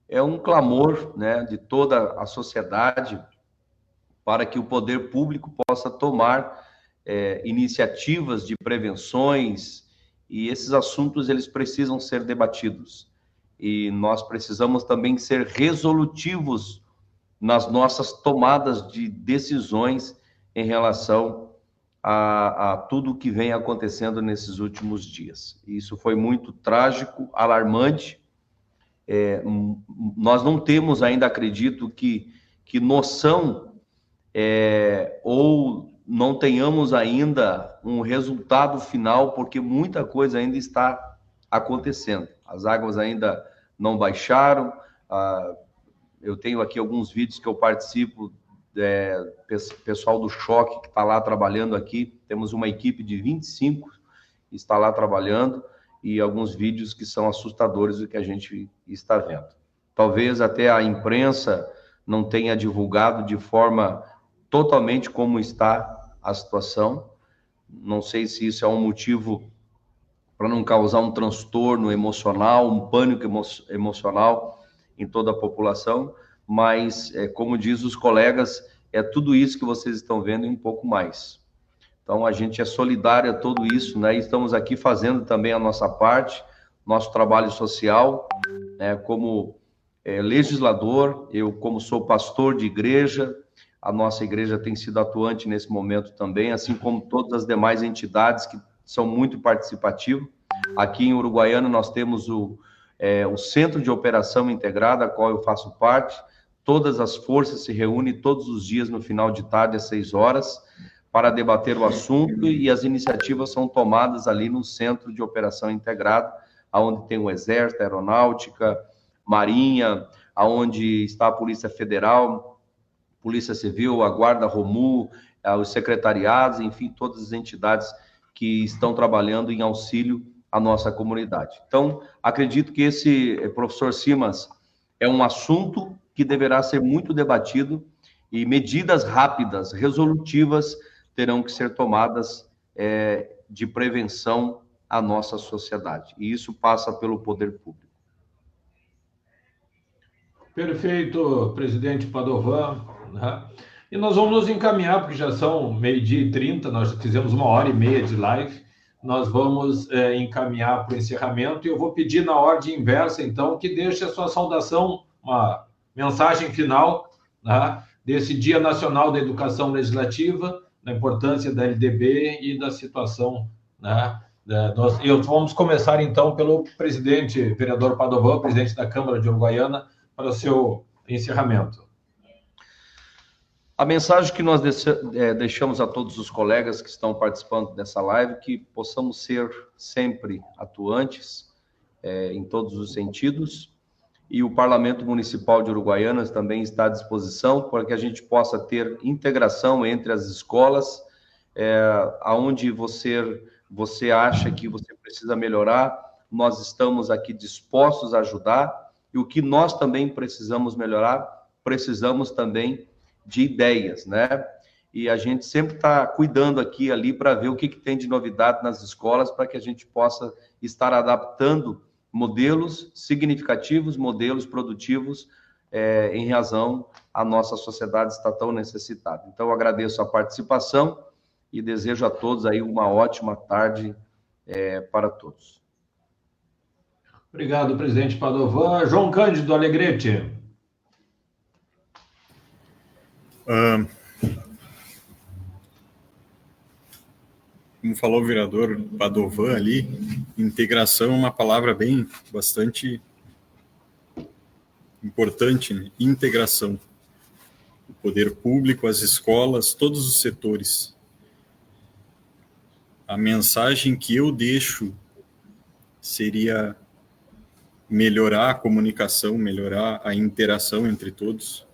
é um clamor, né, de toda a sociedade para que o poder público possa tomar iniciativas de prevenções, e esses assuntos eles precisam ser debatidos. E nós precisamos também ser resolutivos nas nossas tomadas de decisões em relação a tudo que vem acontecendo nesses últimos dias. Isso foi muito trágico, alarmante. Nós não temos ainda, acredito, que noção ou não tenhamos ainda um resultado final, porque muita coisa ainda está acontecendo. As águas ainda não baixaram. Eu tenho aqui alguns vídeos que eu participo, pessoal do choque que está lá trabalhando aqui. Temos uma equipe de 25 que está lá trabalhando, e alguns vídeos que são assustadores do que a gente está vendo. Talvez até a imprensa não tenha divulgado de forma totalmente como está a situação. Não sei se isso é um motivo para não causar um transtorno emocional, um pânico emocional em toda a população, mas, como diz os colegas, é tudo isso que vocês estão vendo e um pouco mais. Então, a gente é solidário a tudo isso, né? E estamos aqui fazendo também a nossa parte, nosso trabalho social, né? Como legislador, eu como sou pastor de igreja, a nossa igreja tem sido atuante nesse momento também, assim como todas as demais entidades que são muito participativas. Aqui em Uruguaiana nós temos o Centro de Operação Integrada, a qual eu faço parte. Todas as forças se reúnem todos os dias no final de tarde, às 6 horas, para debater o assunto, e as iniciativas são tomadas ali no Centro de Operação Integrada, onde tem o Exército, a Aeronáutica, Marinha, onde está a Polícia Federal, Polícia Civil, a Guarda Romu, os secretariados, enfim, todas as entidades que estão trabalhando em auxílio à nossa comunidade. Então, acredito que esse, professor Simas, é um assunto que deverá ser muito debatido, e medidas rápidas, resolutivas, terão que ser tomadas de prevenção à nossa sociedade. E isso passa pelo poder público. Perfeito, presidente Padovan. Né? E nós vamos nos encaminhar, porque já são 12h30, nós fizemos 1h30 de live, nós vamos encaminhar para o encerramento, e eu vou pedir na ordem inversa, então, que deixe a sua saudação, uma mensagem final, né, desse Dia Nacional da Educação Legislativa, da importância da LDB e da situação, né, vamos começar, então, pelo presidente, vereador Padovan, presidente da Câmara de Uruguaiana, para o seu encerramento. A mensagem que nós deixamos a todos os colegas que estão participando dessa live, que possamos ser sempre atuantes em todos os sentidos, e o Parlamento Municipal de Uruguaiana também está à disposição para que a gente possa ter integração entre as escolas, aonde você acha que você precisa melhorar, nós estamos aqui dispostos a ajudar, e o que nós também precisamos melhorar, precisamos também de ideias, né? E a gente sempre está cuidando aqui e ali para ver o que tem de novidade nas escolas, para que a gente possa estar adaptando modelos significativos, modelos produtivos, em razão à nossa sociedade está tão necessitada. Então, eu agradeço a participação e desejo a todos aí uma ótima tarde para todos. Obrigado, presidente Padovan. João Cândido Alegrete. Como falou o vereador Padovan ali, integração é uma palavra bastante importante, né? Integração. O poder público, as escolas, todos os setores. A mensagem que eu deixo seria melhorar a comunicação, melhorar a interação entre todos,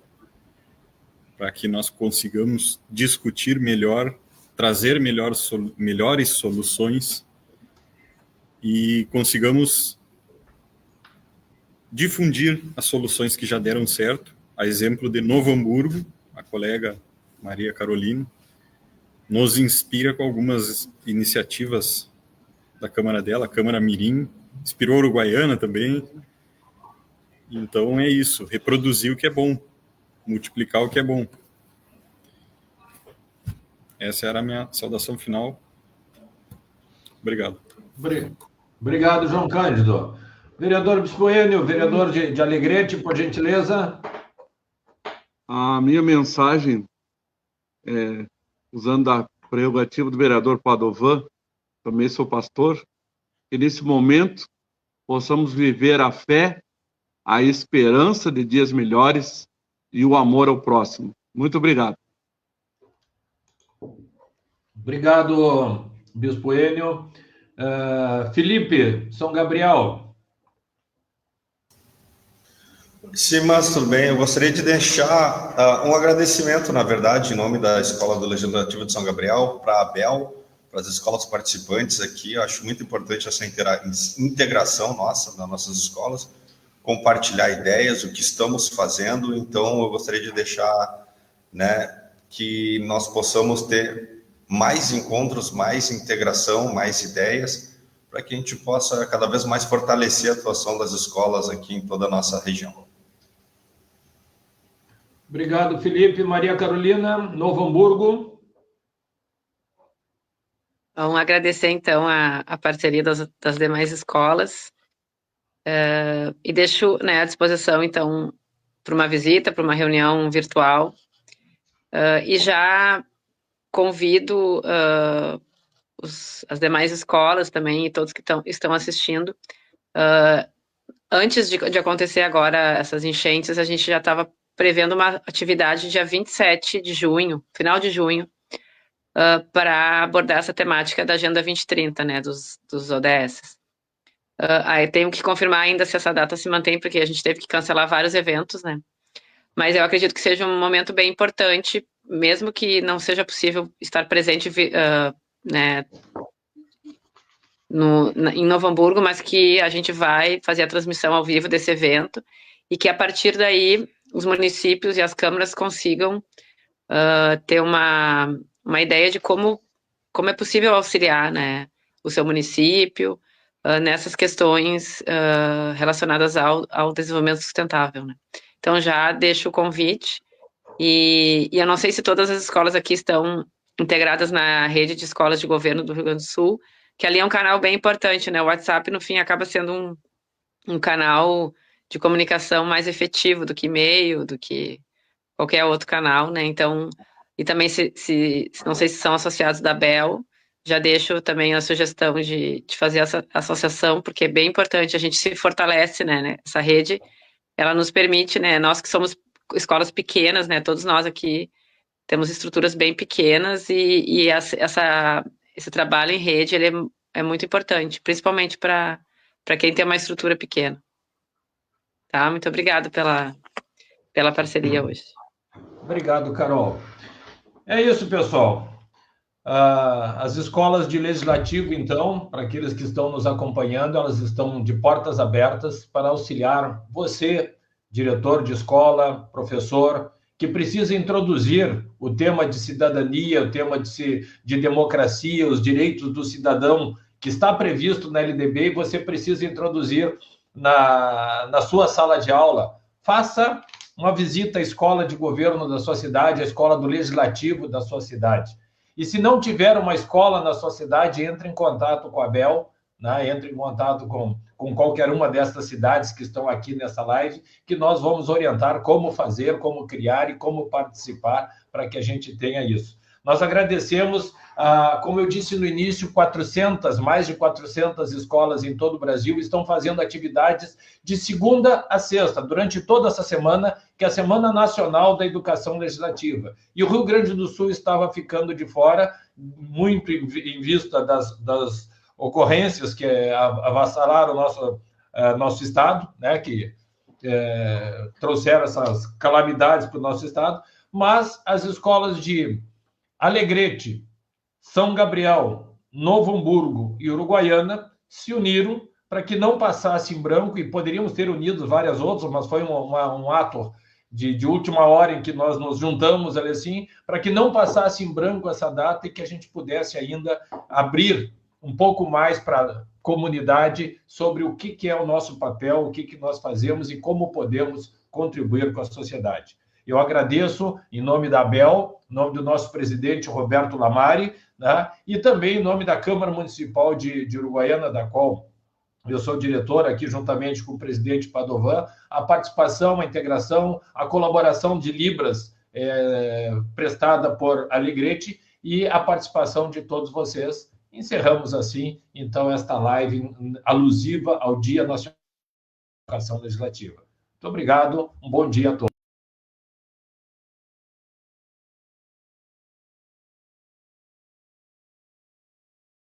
para que nós consigamos discutir melhor, trazer melhores soluções e consigamos difundir as soluções que já deram certo. A exemplo de Novo Hamburgo, a colega Maria Carolina, nos inspira com algumas iniciativas da Câmara dela, a Câmara Mirim, inspirou a Uruguaiana também. Então é isso, reproduzir o que é bom, multiplicar o que é bom. Essa era a minha saudação final. Obrigado. Obrigado, João Cândido. Vereador Bispoênio, vereador de Alegrete, por gentileza. A minha mensagem, usando a prerrogativa do vereador Padovan, também sou pastor, que nesse momento possamos viver a fé, a esperança de dias melhores e o amor ao próximo. Muito obrigado. Obrigado, Bispo Enio. Felipe, São Gabriel. Sim, mas tudo bem. Eu gostaria de deixar um agradecimento, na verdade, em nome da Escola do Legislativo de São Gabriel, para a ABEL, para as escolas participantes aqui. Eu acho muito importante essa integração nossa, das nossas escolas, compartilhar ideias, o que estamos fazendo. Então, eu gostaria de deixar, né, que nós possamos ter mais encontros, mais integração, mais ideias, para que a gente possa cada vez mais fortalecer a atuação das escolas aqui em toda a nossa região. Obrigado, Felipe. Maria Carolina, Novo Hamburgo. Vamos agradecer, então, a parceria das demais escolas e deixo, né, à disposição, então, para uma visita, para uma reunião virtual. E já convido as demais escolas também e todos que estão assistindo. Antes de acontecer agora essas enchentes, a gente já estava prevendo uma atividade dia 27 de junho, final de junho, para abordar essa temática da Agenda 2030, né, dos ODS. Aí tenho que confirmar ainda se essa data se mantém, porque a gente teve que cancelar vários eventos, né, mas eu acredito que seja um momento bem importante, mesmo que não seja possível estar presente, né, em Novo Hamburgo, mas que a gente vai fazer a transmissão ao vivo desse evento e que a partir daí os municípios e as câmaras consigam ter uma ideia de como é possível auxiliar, né, o seu município nessas questões relacionadas ao desenvolvimento sustentável, né. Então, já deixo o convite e eu não sei se todas as escolas aqui estão integradas na rede de escolas de governo do Rio Grande do Sul, que ali é um canal bem importante, né, o WhatsApp, no fim, acaba sendo um canal de comunicação mais efetivo do que e-mail, do que qualquer outro canal, né, então, e também não sei se são associados da ABEL, já deixo também a sugestão de fazer essa associação, porque é bem importante, a gente se fortalece, né, essa rede, ela nos permite, né, nós que somos escolas pequenas, né, todos nós aqui temos estruturas bem pequenas e esse trabalho em rede, ele é muito importante, principalmente para quem tem uma estrutura pequena. Tá? Muito obrigado pela parceria hoje. Obrigado, Carol. É isso, pessoal. As escolas de legislativo, então, para aqueles que estão nos acompanhando, elas estão de portas abertas para auxiliar você, diretor de escola, professor, que precisa introduzir o tema de cidadania, o tema de democracia, os direitos do cidadão, que está previsto na LDB, e você precisa introduzir na sua sala de aula. Faça uma visita à escola de governo da sua cidade, à escola do legislativo da sua cidade. E se não tiver uma escola na sua cidade, entre em contato com a ABEL, né? Entre em contato com qualquer uma dessas cidades que estão aqui nessa live, que nós vamos orientar como fazer, como criar e como participar para que a gente tenha isso. Nós agradecemos, como eu disse no início, mais de 400 escolas em todo o Brasil estão fazendo atividades de segunda a sexta, durante toda essa semana, que é a Semana Nacional da Educação Legislativa. E o Rio Grande do Sul estava ficando de fora, muito em vista das ocorrências que avassalaram nosso estado, né, que trouxeram essas calamidades para o nosso estado, mas as escolas de Alegrete, São Gabriel, Novo Hamburgo e Uruguaiana se uniram para que não passasse em branco, e poderíamos ter unido várias outras, mas foi um ato de última hora em que nós nos juntamos ali assim, para que não passasse em branco essa data e que a gente pudesse ainda abrir um pouco mais para a comunidade sobre o que é o nosso papel, o que nós fazemos e como podemos contribuir com a sociedade. Eu agradeço em nome da ABEL, em nome do nosso presidente Roberto Lamari, né, e também em nome da Câmara Municipal de Uruguaiana, da qual eu sou diretor aqui juntamente com o presidente Padovan, a participação, a integração, a colaboração de Libras prestada por Alegrete e a participação de todos vocês. Encerramos assim, então, esta live alusiva ao Dia Nacional da Educação Legislativa. Muito obrigado, um bom dia a todos.